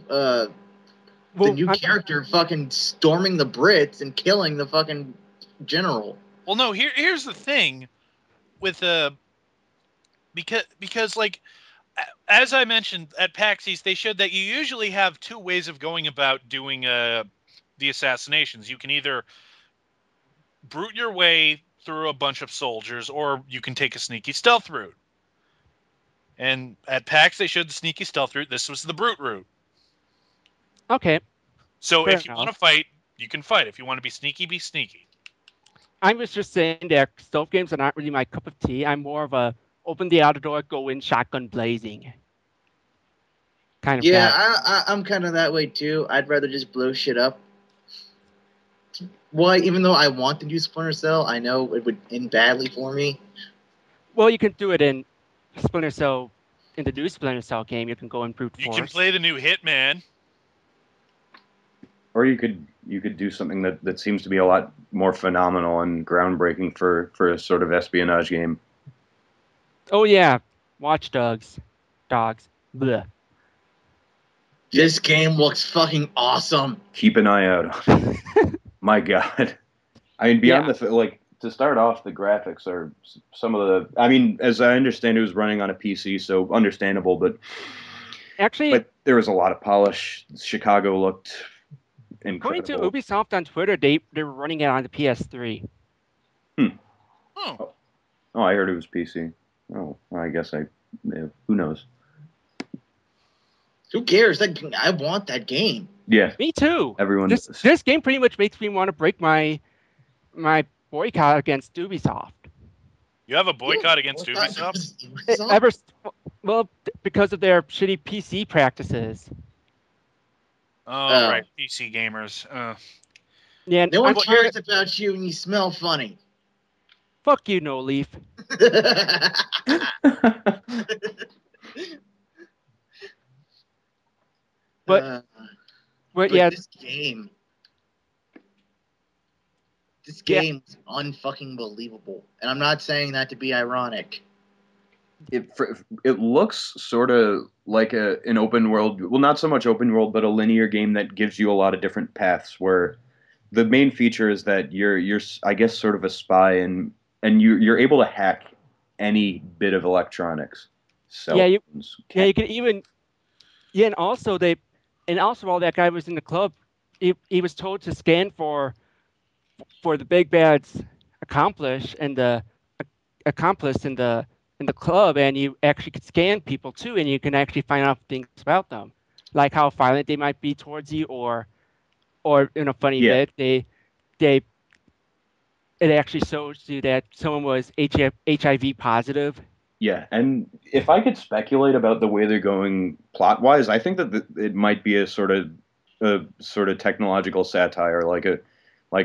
character fucking storming the Brits and killing the fucking general. well, no. Here's the thing with because like as I mentioned at PAX East, they showed that you usually have two ways of going about doing the assassinations. You can either brute your way through a bunch of soldiers, or you can take a sneaky stealth route. And at PAX, they showed the sneaky stealth route. This was the brute route. Okay, So fair if you enough. want to fight, you can fight. If you want to be sneaky. I was just saying that stealth games are not really my cup of tea. I'm more of a open the outer door, go in shotgun blazing kind of Yeah, guy. I'm kind of that way too. I'd rather just blow shit up. Why? Even though I want to do Splinter Cell, I know it would end badly for me. Well, you can do it in Splinter Cell, in the new Splinter Cell game. You can go in brute You force. can play the new Hitman. Or you could do something that seems to be a lot more phenomenal and groundbreaking for a sort of espionage game. Oh yeah, Watch Dogs. Bleh. This game looks fucking awesome. Keep an eye out on it. My God. I mean, beyond to start off, the graphics are some of the. I mean, as I understand, it was running on a PC, so understandable. But Actually, there was a lot of polish. Chicago looked according to incredible. Ubisoft on Twitter, they were running it on the PS3. Oh. Oh, I heard it was PC. Oh, well, I guess who knows? Who cares? I want that game. Yeah, Me too. everyone. This game pretty much makes me want to break my boycott against Ubisoft. You have a boycott against Ubisoft? Because of their shitty PC practices. Oh, right, PC gamers. Yeah, no one cares about you and you smell funny. Fuck you, No Leaf. But yeah, this game is unfucking believable, and I'm not saying that to be ironic. It looks sort of like an open world, well, not so much open world, but a linear game that gives you a lot of different paths. Where the main feature is that you're I guess sort of a spy, and you're able to hack any bit of electronics. You can even and also while that guy was in the club, he was told to scan for the big bad's accomplice in the club, and you actually could scan people too, and you can actually find out things about them, like how violent they might be towards you, or in a funny bit, it actually shows you that someone was HIV positive. Yeah, and if I could speculate about the way they're going plot-wise, I think that it might be a sort of technological satire, like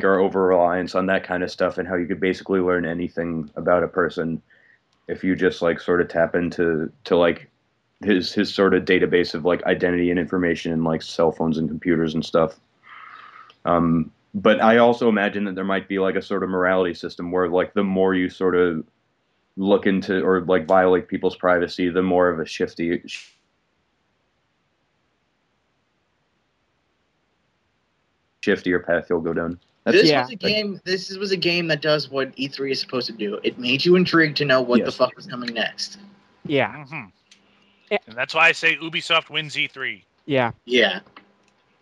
our over-reliance on that kind of stuff, and how you could basically learn anything about a person if you just like sort of tap into like his sort of database of like identity and information and like cell phones and computers and stuff. But I also imagine that there might be like a sort of morality system where like the more you sort of look into or like violate people's privacy, the more of a shiftier path you'll go down. This was a game that does what E3 is supposed to do. It made you intrigued to know what the fuck was coming next. Yeah. Mm-hmm. And that's why I say Ubisoft wins E3. Yeah. Yeah.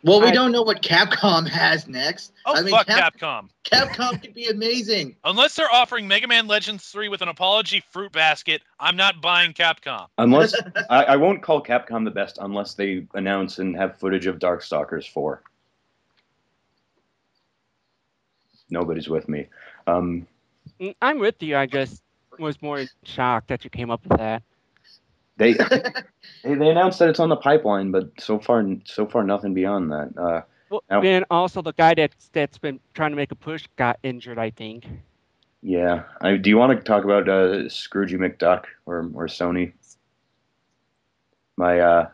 Well, we don't know what Capcom has next. Oh, fuck Capcom. Capcom could be amazing. Unless they're offering Mega Man Legends 3 with an apology fruit basket, I'm not buying Capcom. Unless I won't call Capcom the best unless they announce and have footage of Darkstalkers 4. Nobody's with me. I'm with you. I just was more shocked that you came up with that. They they announced that it's on the pipeline, but so far nothing beyond that. Well, Now, and also the guy that's been trying to make a push got injured, I think. yeah. Do you want to talk about Scroogey McDuck or Sony? My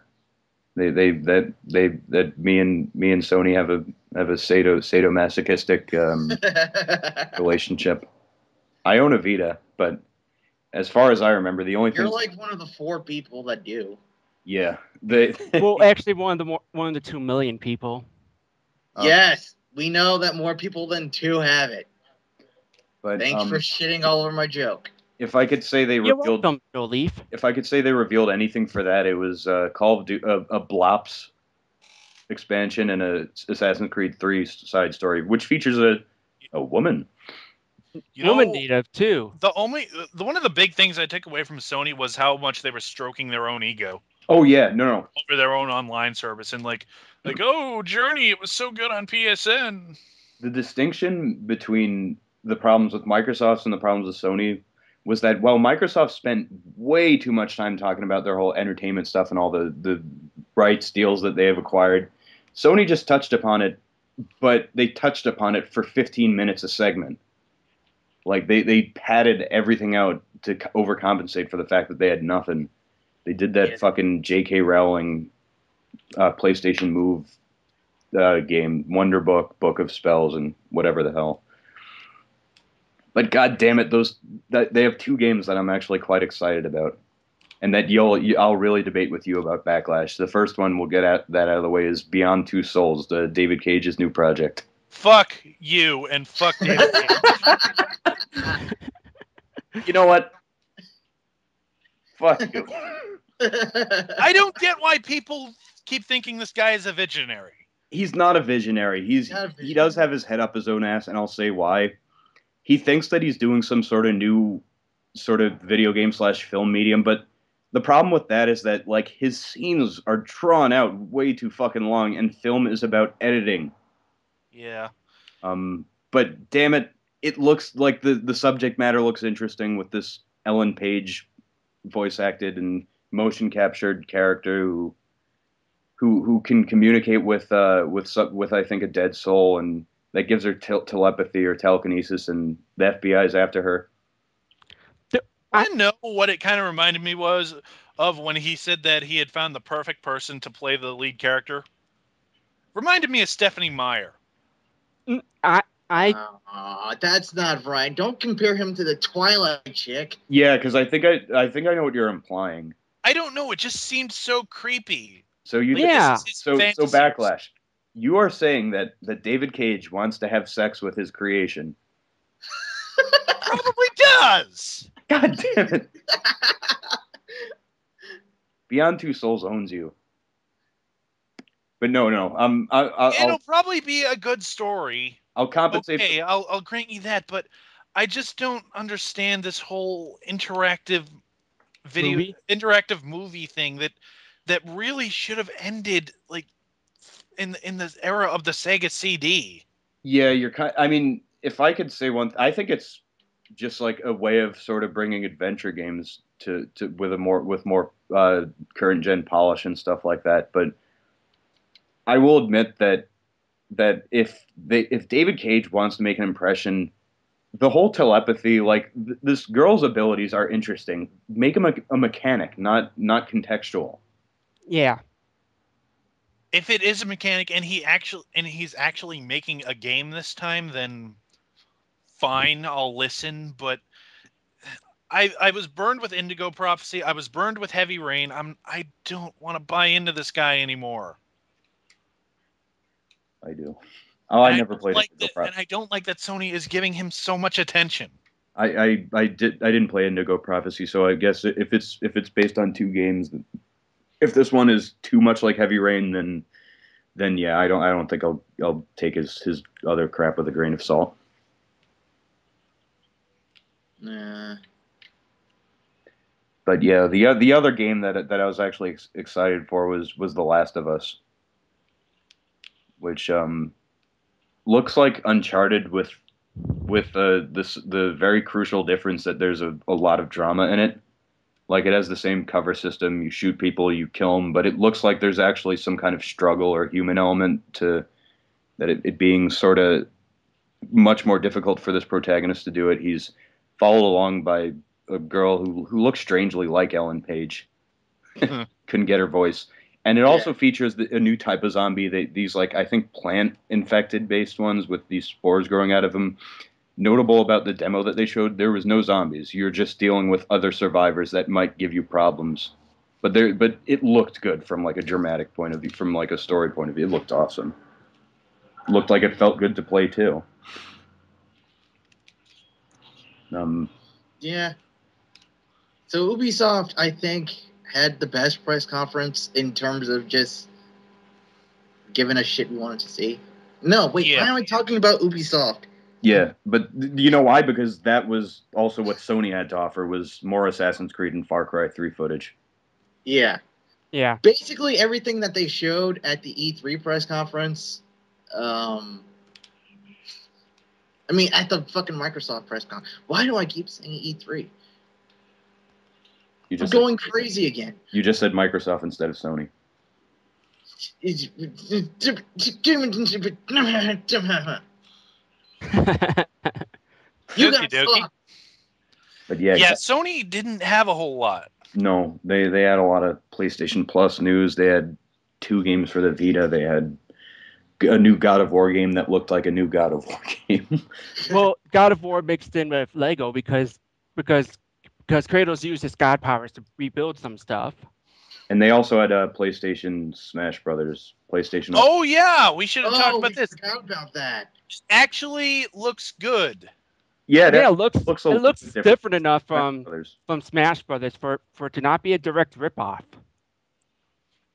that me and Sony have a sadomasochistic relationship. I own a Vita, but as far as I remember, the only You're thing like one of the 4 people that do. yeah, Well, actually, one of the 2 million people. Yes, we know that more people than 2 have it. But Thanks for shitting all over my joke. if I could say they You're revealed, welcome, No Leaf. if I could say they revealed anything for that, it was Call of Duty, a Blops expansion and a Assassin's Creed 3 side story, which features a woman. Woman native too. One of the big things I took away from Sony was how much they were stroking their own ego. Oh yeah, no. Over their own online service and like oh Journey, it was so good on PSN. The distinction between the problems with Microsoft and the problems with Sony was that while Microsoft spent way too much time talking about their whole entertainment stuff and all the rights deals that they have acquired, Sony just touched upon it, but they touched upon it for 15 minutes a segment. Like they padded everything out to overcompensate for the fact that they had nothing. They did that fucking J.K. Rowling PlayStation Move game, Wonder Book of Spells, and whatever the hell. But god damn it, they have 2 games that I'm actually quite excited about, and that I'll really debate with you about Backlash. The first one we'll get that out of the way is Beyond Two Souls, David Cage's new project. Fuck you and fuck David Cage. You know what? Fuck you. I don't get why people keep thinking this guy is a visionary. He's not a visionary. He does have his head up his own ass, and I'll say why. He thinks that he's doing some sort of new sort of video game / film medium, but the problem with that is that like his scenes are drawn out way too fucking long, and film is about editing. Yeah. But damn it, it looks like the subject matter looks interesting with this Ellen Page voice acted and motion captured character who can communicate with I think a dead soul, and that gives her telepathy or telekinesis, and the FBI's after her. I know what it kind of reminded me was of when he said that he had found the perfect person to play the lead character. Reminded me of Stephanie Meyer. That's not right. Don't compare him to the Twilight chick. Yeah, because I think I know what you're implying. I don't know. It just seemed so creepy. So so Backlash. You are saying that David Cage wants to have sex with his creation. Probably does. God damn it. Beyond Two Souls owns you. But no. It'll probably be a good story. I'll compensate. Okay, I'll grant you that, but I just don't understand this whole interactive movie thing that really should have ended like in the era of the Sega CD. Yeah, I mean, if I could say one, I think it's just like a way of sort of bringing adventure games to with more current gen polish and stuff like that. But I will admit that if David Cage wants to make an impression, the whole telepathy, like this girl's abilities are interesting. Make him a mechanic, not contextual. Yeah. If it is a mechanic and he's actually making a game this time, then fine, I'll listen. But I was burned with Indigo Prophecy. I was burned with Heavy Rain. I don't want to buy into this guy anymore. I do. Oh, I never played Indigo Prophecy. And I don't like that Sony is giving him so much attention. I didn't play Indigo Prophecy, so I guess if it's based on 2 games, if this one is too much like Heavy Rain, then yeah, I don't think I'll take his other crap with a grain of salt. Nah. But yeah, the other game that I was actually excited for was The Last of Us, which looks like Uncharted with the very crucial difference that there's a lot of drama in it. Like, it has the same cover system. You shoot people, you kill them, but it looks like there's actually some kind of struggle or human element to that. It being sort of much more difficult for this protagonist to do it. He's followed along by a girl who looks strangely like Ellen Page. Couldn't get her voice. And it also features a new type of zombie. These, like, I think plant-infected based ones with these spores growing out of them. Notable about the demo that they showed, there was no zombies. You're just dealing with other survivors that might give you problems. But it looked good from, like, a dramatic point of view, from, like, a story point of view. It looked awesome. Looked like it felt good to play, too. Yeah. So Ubisoft, I think, had the best press conference in terms of just giving us shit we wanted to see. No, wait, why am I talking about Ubisoft? Yeah, but you know why? Because that was also what Sony had to offer, was more Assassin's Creed and Far Cry 3 footage. Yeah. Yeah. Basically everything that they showed at the E3 press conference, I mean, at the fucking Microsoft press conference. Why do I keep saying E3? I'm going crazy again. You just said Microsoft instead of Sony. You guys suck. But yeah, Sony didn't have a whole lot. No, they had a lot of PlayStation Plus news. They had 2 games for the Vita. They had a new God of War game that looked like a new God of War game. Well, God of War mixed in with Lego because Kratos used his god powers to rebuild some stuff. And they also had PlayStation Smash Brothers. PlayStation. Oh yeah, we should have talked about this. Forgot about that. Actually, looks good. Yeah, it looks different enough from Smash Brothers for it to not be a direct ripoff.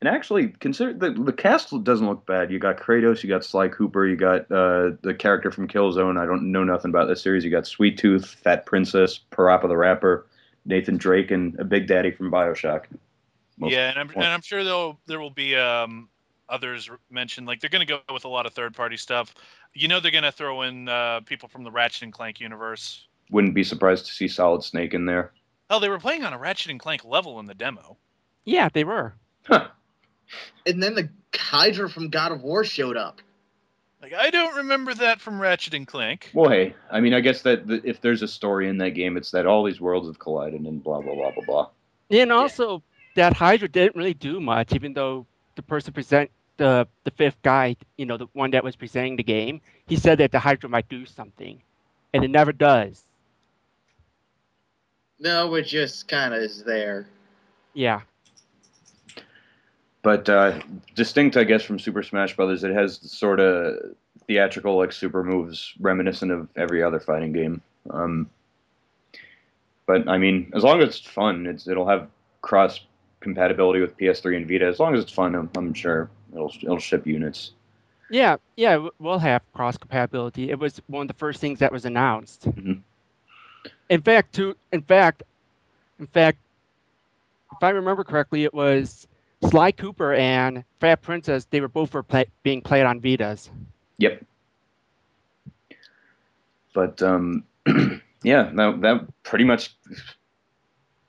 And actually, consider the cast doesn't look bad. You got Kratos, you got Sly Cooper, you got the character from Killzone. I don't know nothing about this series. You got Sweet Tooth, Fat Princess, Parappa the Rapper, Nathan Drake, and a Big Daddy from BioShock. I'm sure there will be others mentioned. Like, they're going to go with a lot of third-party stuff. You know, they're going to throw in people from the Ratchet and Clank universe. Wouldn't be surprised to see Solid Snake in there. Oh, they were playing on a Ratchet and Clank level in the demo. Yeah, they were. Huh. And then the Hydra from God of War showed up. Like, I don't remember that from Ratchet and Clank. Well, hey, I mean, I guess that if there's a story in that game, it's that all these worlds have collided and blah, blah, blah, blah, blah. And also, that Hydra didn't really do much, even though the person the fifth guy, the one that was presenting the game, he said that the Hydra might do something, and it never does. No, it just kind of is there. Yeah. But distinct, I guess, from Super Smash Brothers, it has sort of theatrical, like, super moves reminiscent of every other fighting game. But I mean, as long as it's fun, it'll have cross compatibility with PS3 and Vita. As long as it's fun, I'm sure it'll ship units. Yeah, we'll have cross compatibility. It was one of the first things that was announced. Mm-hmm. In fact, if I remember correctly, it was Sly Cooper and Fat Princess. They were both being played on Vitas. Yep. But yeah, that pretty much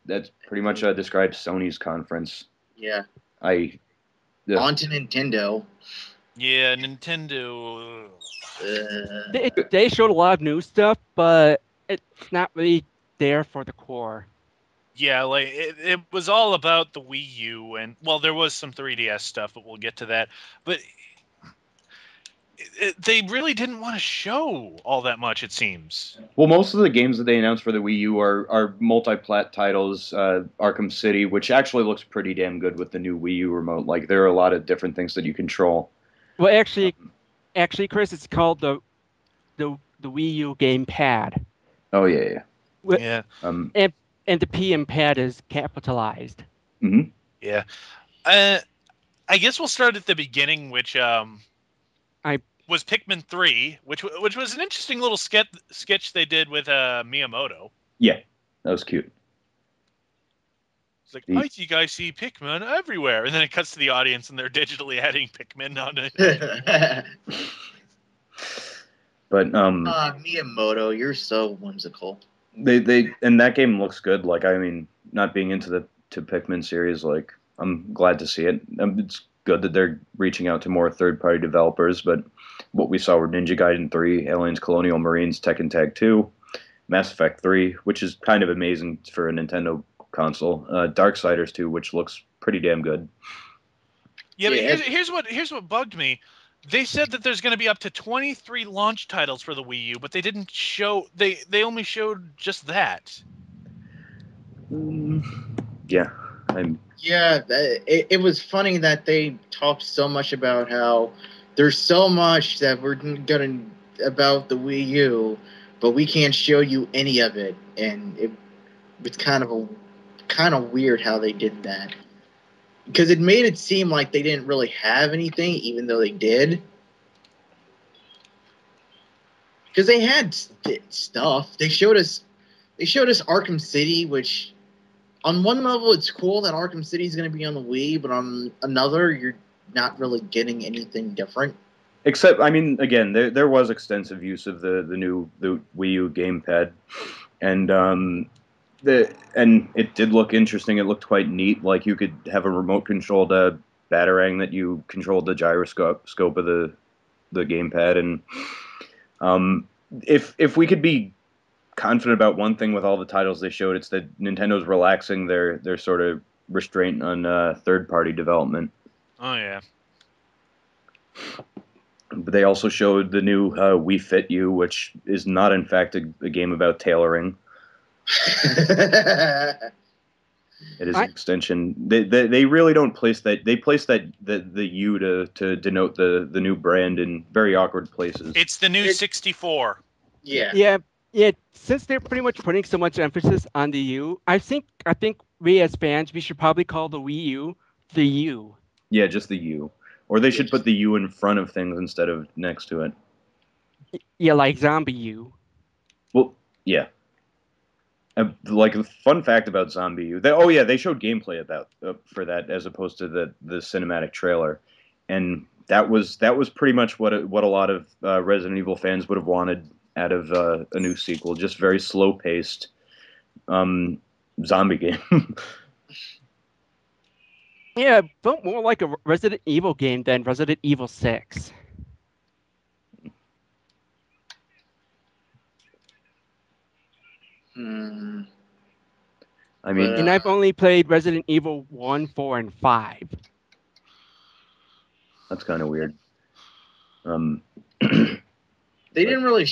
describes Sony's conference. Yeah. On to Nintendo. Yeah, Nintendo. They showed a lot of new stuff, but it's not really there for the core. Yeah, like it was all about the Wii U, and well, there was some 3DS stuff, but we'll get to that. But they really didn't want to show all that much, it seems. Well, most of the games that they announced for the Wii U are multi-plat titles. Arkham City, which actually looks pretty damn good with the new Wii U remote. Like, there are a lot of different things that you control. Well, actually, Chris, it's called the Wii U gamepad. Oh yeah. Yeah. And the P in pad is capitalized. Mm-hmm. Yeah. I guess we'll start at the beginning, which was Pikmin 3, which was an interesting little sketch they did with Miyamoto. Yeah, that was cute. It's like, I see Pikmin everywhere. And then it cuts to the audience, and they're digitally adding Pikmin on it. But Miyamoto, you're so whimsical. And that game looks good. Like, I mean, not being into the Pikmin series, like, I'm glad to see it. It's good that they're reaching out to more third-party developers, but what we saw were Ninja Gaiden 3, Aliens Colonial Marines, Tekken Tag 2, Mass Effect 3, which is kind of amazing for a Nintendo console, Darksiders 2, which looks pretty damn good. Yeah, but here's what bugged me. They said that there's going to be up to 23 launch titles for the Wii U, but they didn't show. They only showed just that. Yeah, it was funny that they talked so much about how there's so much that we're gonna about the Wii U, but we can't show you any of it, and it's kind of weird how they did that, because it made it seem like they didn't really have anything, even though they did. Because they had stuff. They showed us Arkham City, which on one level it's cool that Arkham City is going to be on the Wii, but on another you're not really getting anything different. Except, I mean, again, there was extensive use of the Wii U gamepad, and and it did look interesting. It looked quite neat. Like, you could have a remote controlled Batarang that you controlled the gyroscope of the gamepad, and if we could be confident about one thing with all the titles they showed, it's that Nintendo's relaxing their sort of restraint on third-party development. Oh yeah. But they also showed the new Wii Fit U, which is not, in fact, a game about tailoring. It is an extension. They really don't place that. They place the U to denote the new brand in very awkward places. It's the new 64. Yeah. Since they're pretty much putting so much emphasis on the U, I think we as fans, we should probably call the Wii U the U. Yeah, just the U. Or they should put the U in front of things instead of next to it. Yeah, like Zombie U. Well, yeah. Like, a fun fact about Zombie U. They showed gameplay about for that as opposed to the cinematic trailer, and that was pretty much what a lot of Resident Evil fans would have wanted out of a new sequel. Just very slow paced zombie game. Yeah, it felt more like a Resident Evil game than Resident Evil 6. I mean, and I've only played Resident Evil 1, 4, and 5. That's kind of weird. They didn't really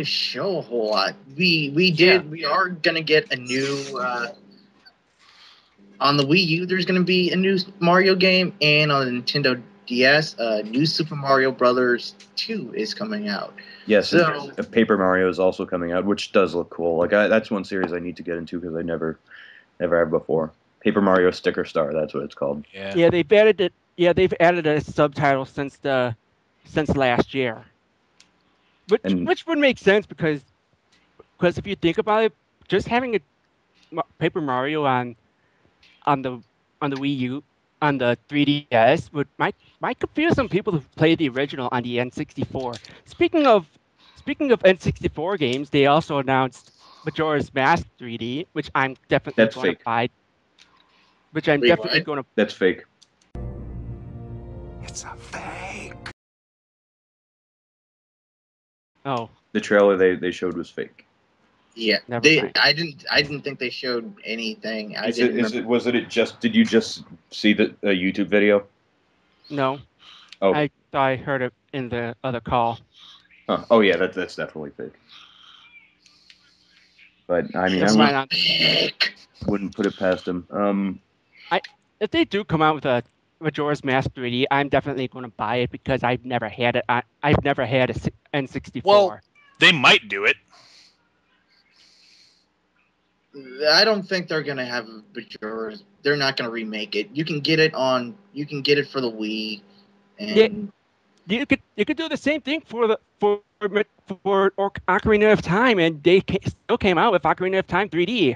show a whole lot. We are gonna get a new on the Wii U. There's gonna be a new Mario game, and on the Nintendo DS, new Super Mario Brothers 2 is coming out. Yes, so Paper Mario is also coming out, which does look cool. Like, that's one series I need to get into because I never have before. Paper Mario Sticker Star, that's what it's called. Yeah, they've added it. Yeah, they've added a subtitle since last year, which would make sense because if you think about it, just having a Paper Mario on the Wii U, on the 3DS might confuse some people who play the original on the N64. Speaking of N64 games, they also announced Majora's Mask 3D, which I'm definitely going to buy. That's fake. It's a fake. Oh. The trailer they showed was fake. Yeah, I didn't think they showed anything. Did you just see the YouTube video? No. Oh. I heard it in the other call. Huh. Oh yeah, that's definitely fake. But I mean, wouldn't put it past them. If they do come out with a Majora's Mask 3D, I'm definitely going to buy it because I've never had it. I've never had a N64. Well, they might do it. I don't think they're gonna have Majora's. They're not gonna remake it. You can get it for the Wii, and you could do the same thing for Ocarina of Time, and they still came out with Ocarina of Time 3D.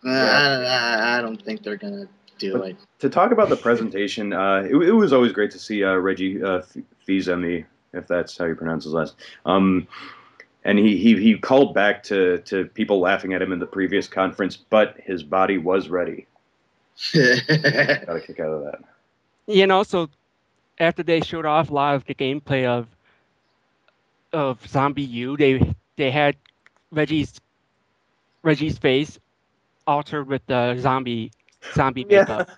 I don't think they're gonna do it. To talk about the presentation, it was always great to see Reggie Fils-Aimé, if that's how you pronounce his last. And he called back to people laughing at him in the previous conference, but his body was ready. Got a kick out of that. So after they showed off a lot of the gameplay of Zombie U, they had Reggie's face altered with the zombie makeup.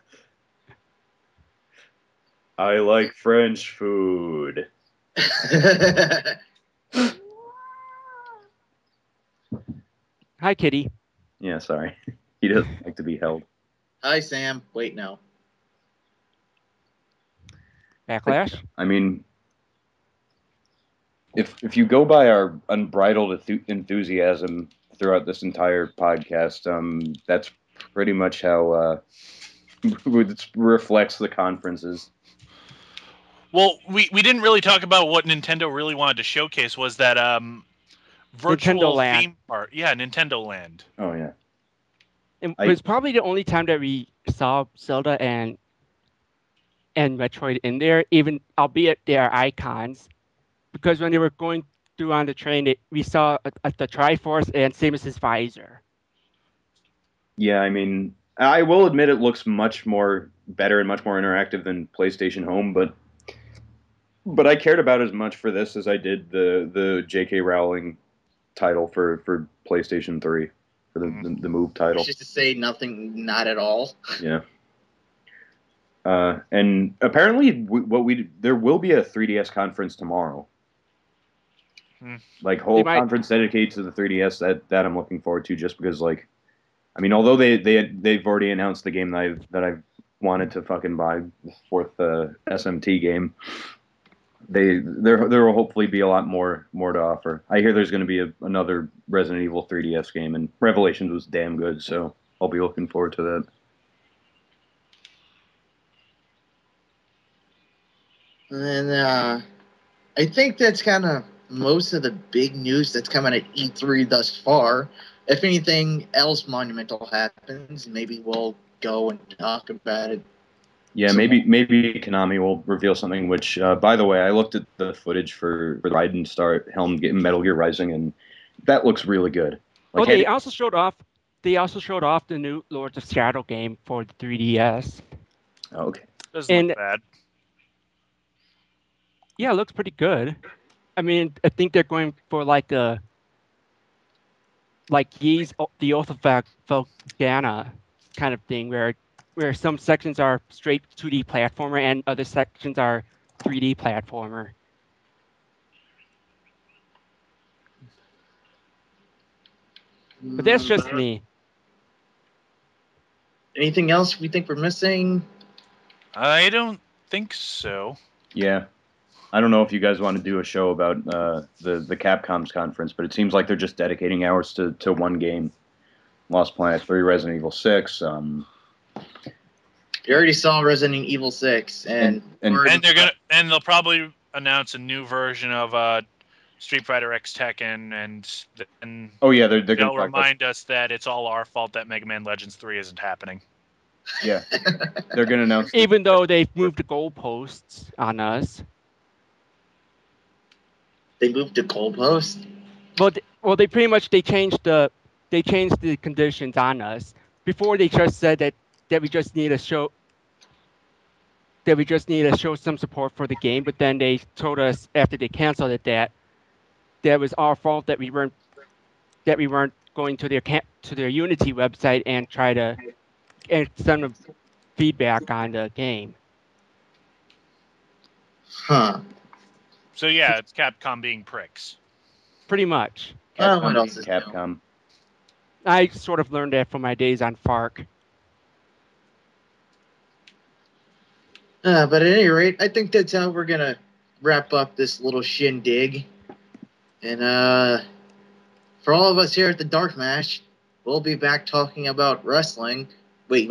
I like French food. Hi, Kitty. Yeah, sorry. He doesn't like to be held. Hi, Sam. Wait, no. Backlash? I mean, if you go by our unbridled enthusiasm throughout this entire podcast, that's pretty much how it reflects the conferences. Well, we didn't really talk about what Nintendo really wanted to showcase was that virtual theme park. Yeah, Nintendo Land. Oh, yeah. It was probably the only time that we saw Zelda and Metroid in there, even albeit they are icons. Because when they were going through on the train, we saw the Triforce and Samus's visor. Yeah, I mean, I will admit it looks much more better and much more interactive than PlayStation Home, but I cared about as much for this as I did the J.K. Rowling title for PlayStation 3, for the Move title. Just to say nothing, not at all. Yeah. And apparently, there will be a 3DS conference tomorrow. Like whole conference dedicated to the 3DS that I'm looking forward to, just because, like, I mean, although they've already announced the game that I've wanted to fucking buy, the fourth SMT game, there will hopefully be a lot more to offer. I hear there's going to be another Resident Evil 3DS game, and Revelations was damn good, so I'll be looking forward to that. And I think that's kind of most of the big news that's coming at E3 thus far. If anything else monumental happens, maybe we'll go and talk about it. Yeah, maybe Konami will reveal something. Which, by the way, I looked at the footage for the Raiden Star Helm getting Metal Gear Rising, and that looks really good. Like, they also showed off the new Lords of Shadow game for the 3DS. Oh, okay. Doesn't look bad. Yeah, it looks pretty good. I mean, I think they're going for like Ys the Oath of Volgana kind of thing, where some sections are straight 2D platformer and other sections are 3D platformer. But that's just me. Anything else we think we're missing? I don't think so. Yeah. I don't know if you guys want to do a show about the Capcom's conference, but it seems like they're just dedicating hours to one game. Lost Planet 3, Resident Evil 6. You already saw Resident Evil 6, and they'll probably announce a new version of Street Fighter X Tekken, and oh yeah, they're going to remind us that it's all our fault that Mega Man Legends 3 isn't happening. Yeah, they're going to announce. Even though they've moved the goalposts on us. They moved the goalpost? Well, they pretty much changed the conditions on us. Before they just said that we just need to show some support for the game, but then they told us after they canceled it that was our fault that we weren't going to their Unity website and try to send them feedback on the game. Huh. So yeah, it's Capcom being pricks. Pretty much. What else is Capcom? New? I sort of learned that from my days on FARC. But at any rate, I think that's how we're gonna wrap up this little shindig. And for all of us here at the DarkMatch, we'll be back talking about wrestling. Wait.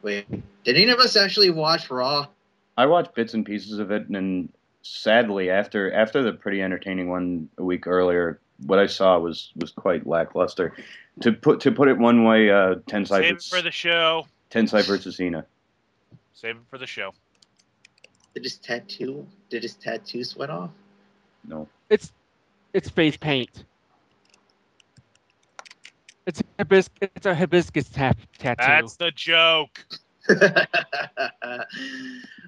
Did any of us actually watch Raw? I watched bits and pieces of it, and sadly, after the pretty entertaining one a week earlier, what I saw was quite lackluster. To put it one way, Tensai Save it for the show. Tensai versus Cena. Save it for the show. Did his tattoo sweat off? No. It's face paint. It's a hibiscus tattoo. That's the joke.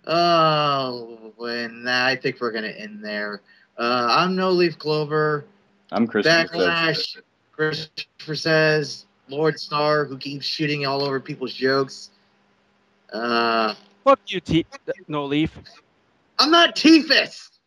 Oh, and I think we're gonna end there. I'm No Leaf Clover. I'm Christopher Says. Backlash. Christopher Says LordStar, who keeps shooting all over people's jokes. Fuck you, No Leaf. I'm not T-Fist.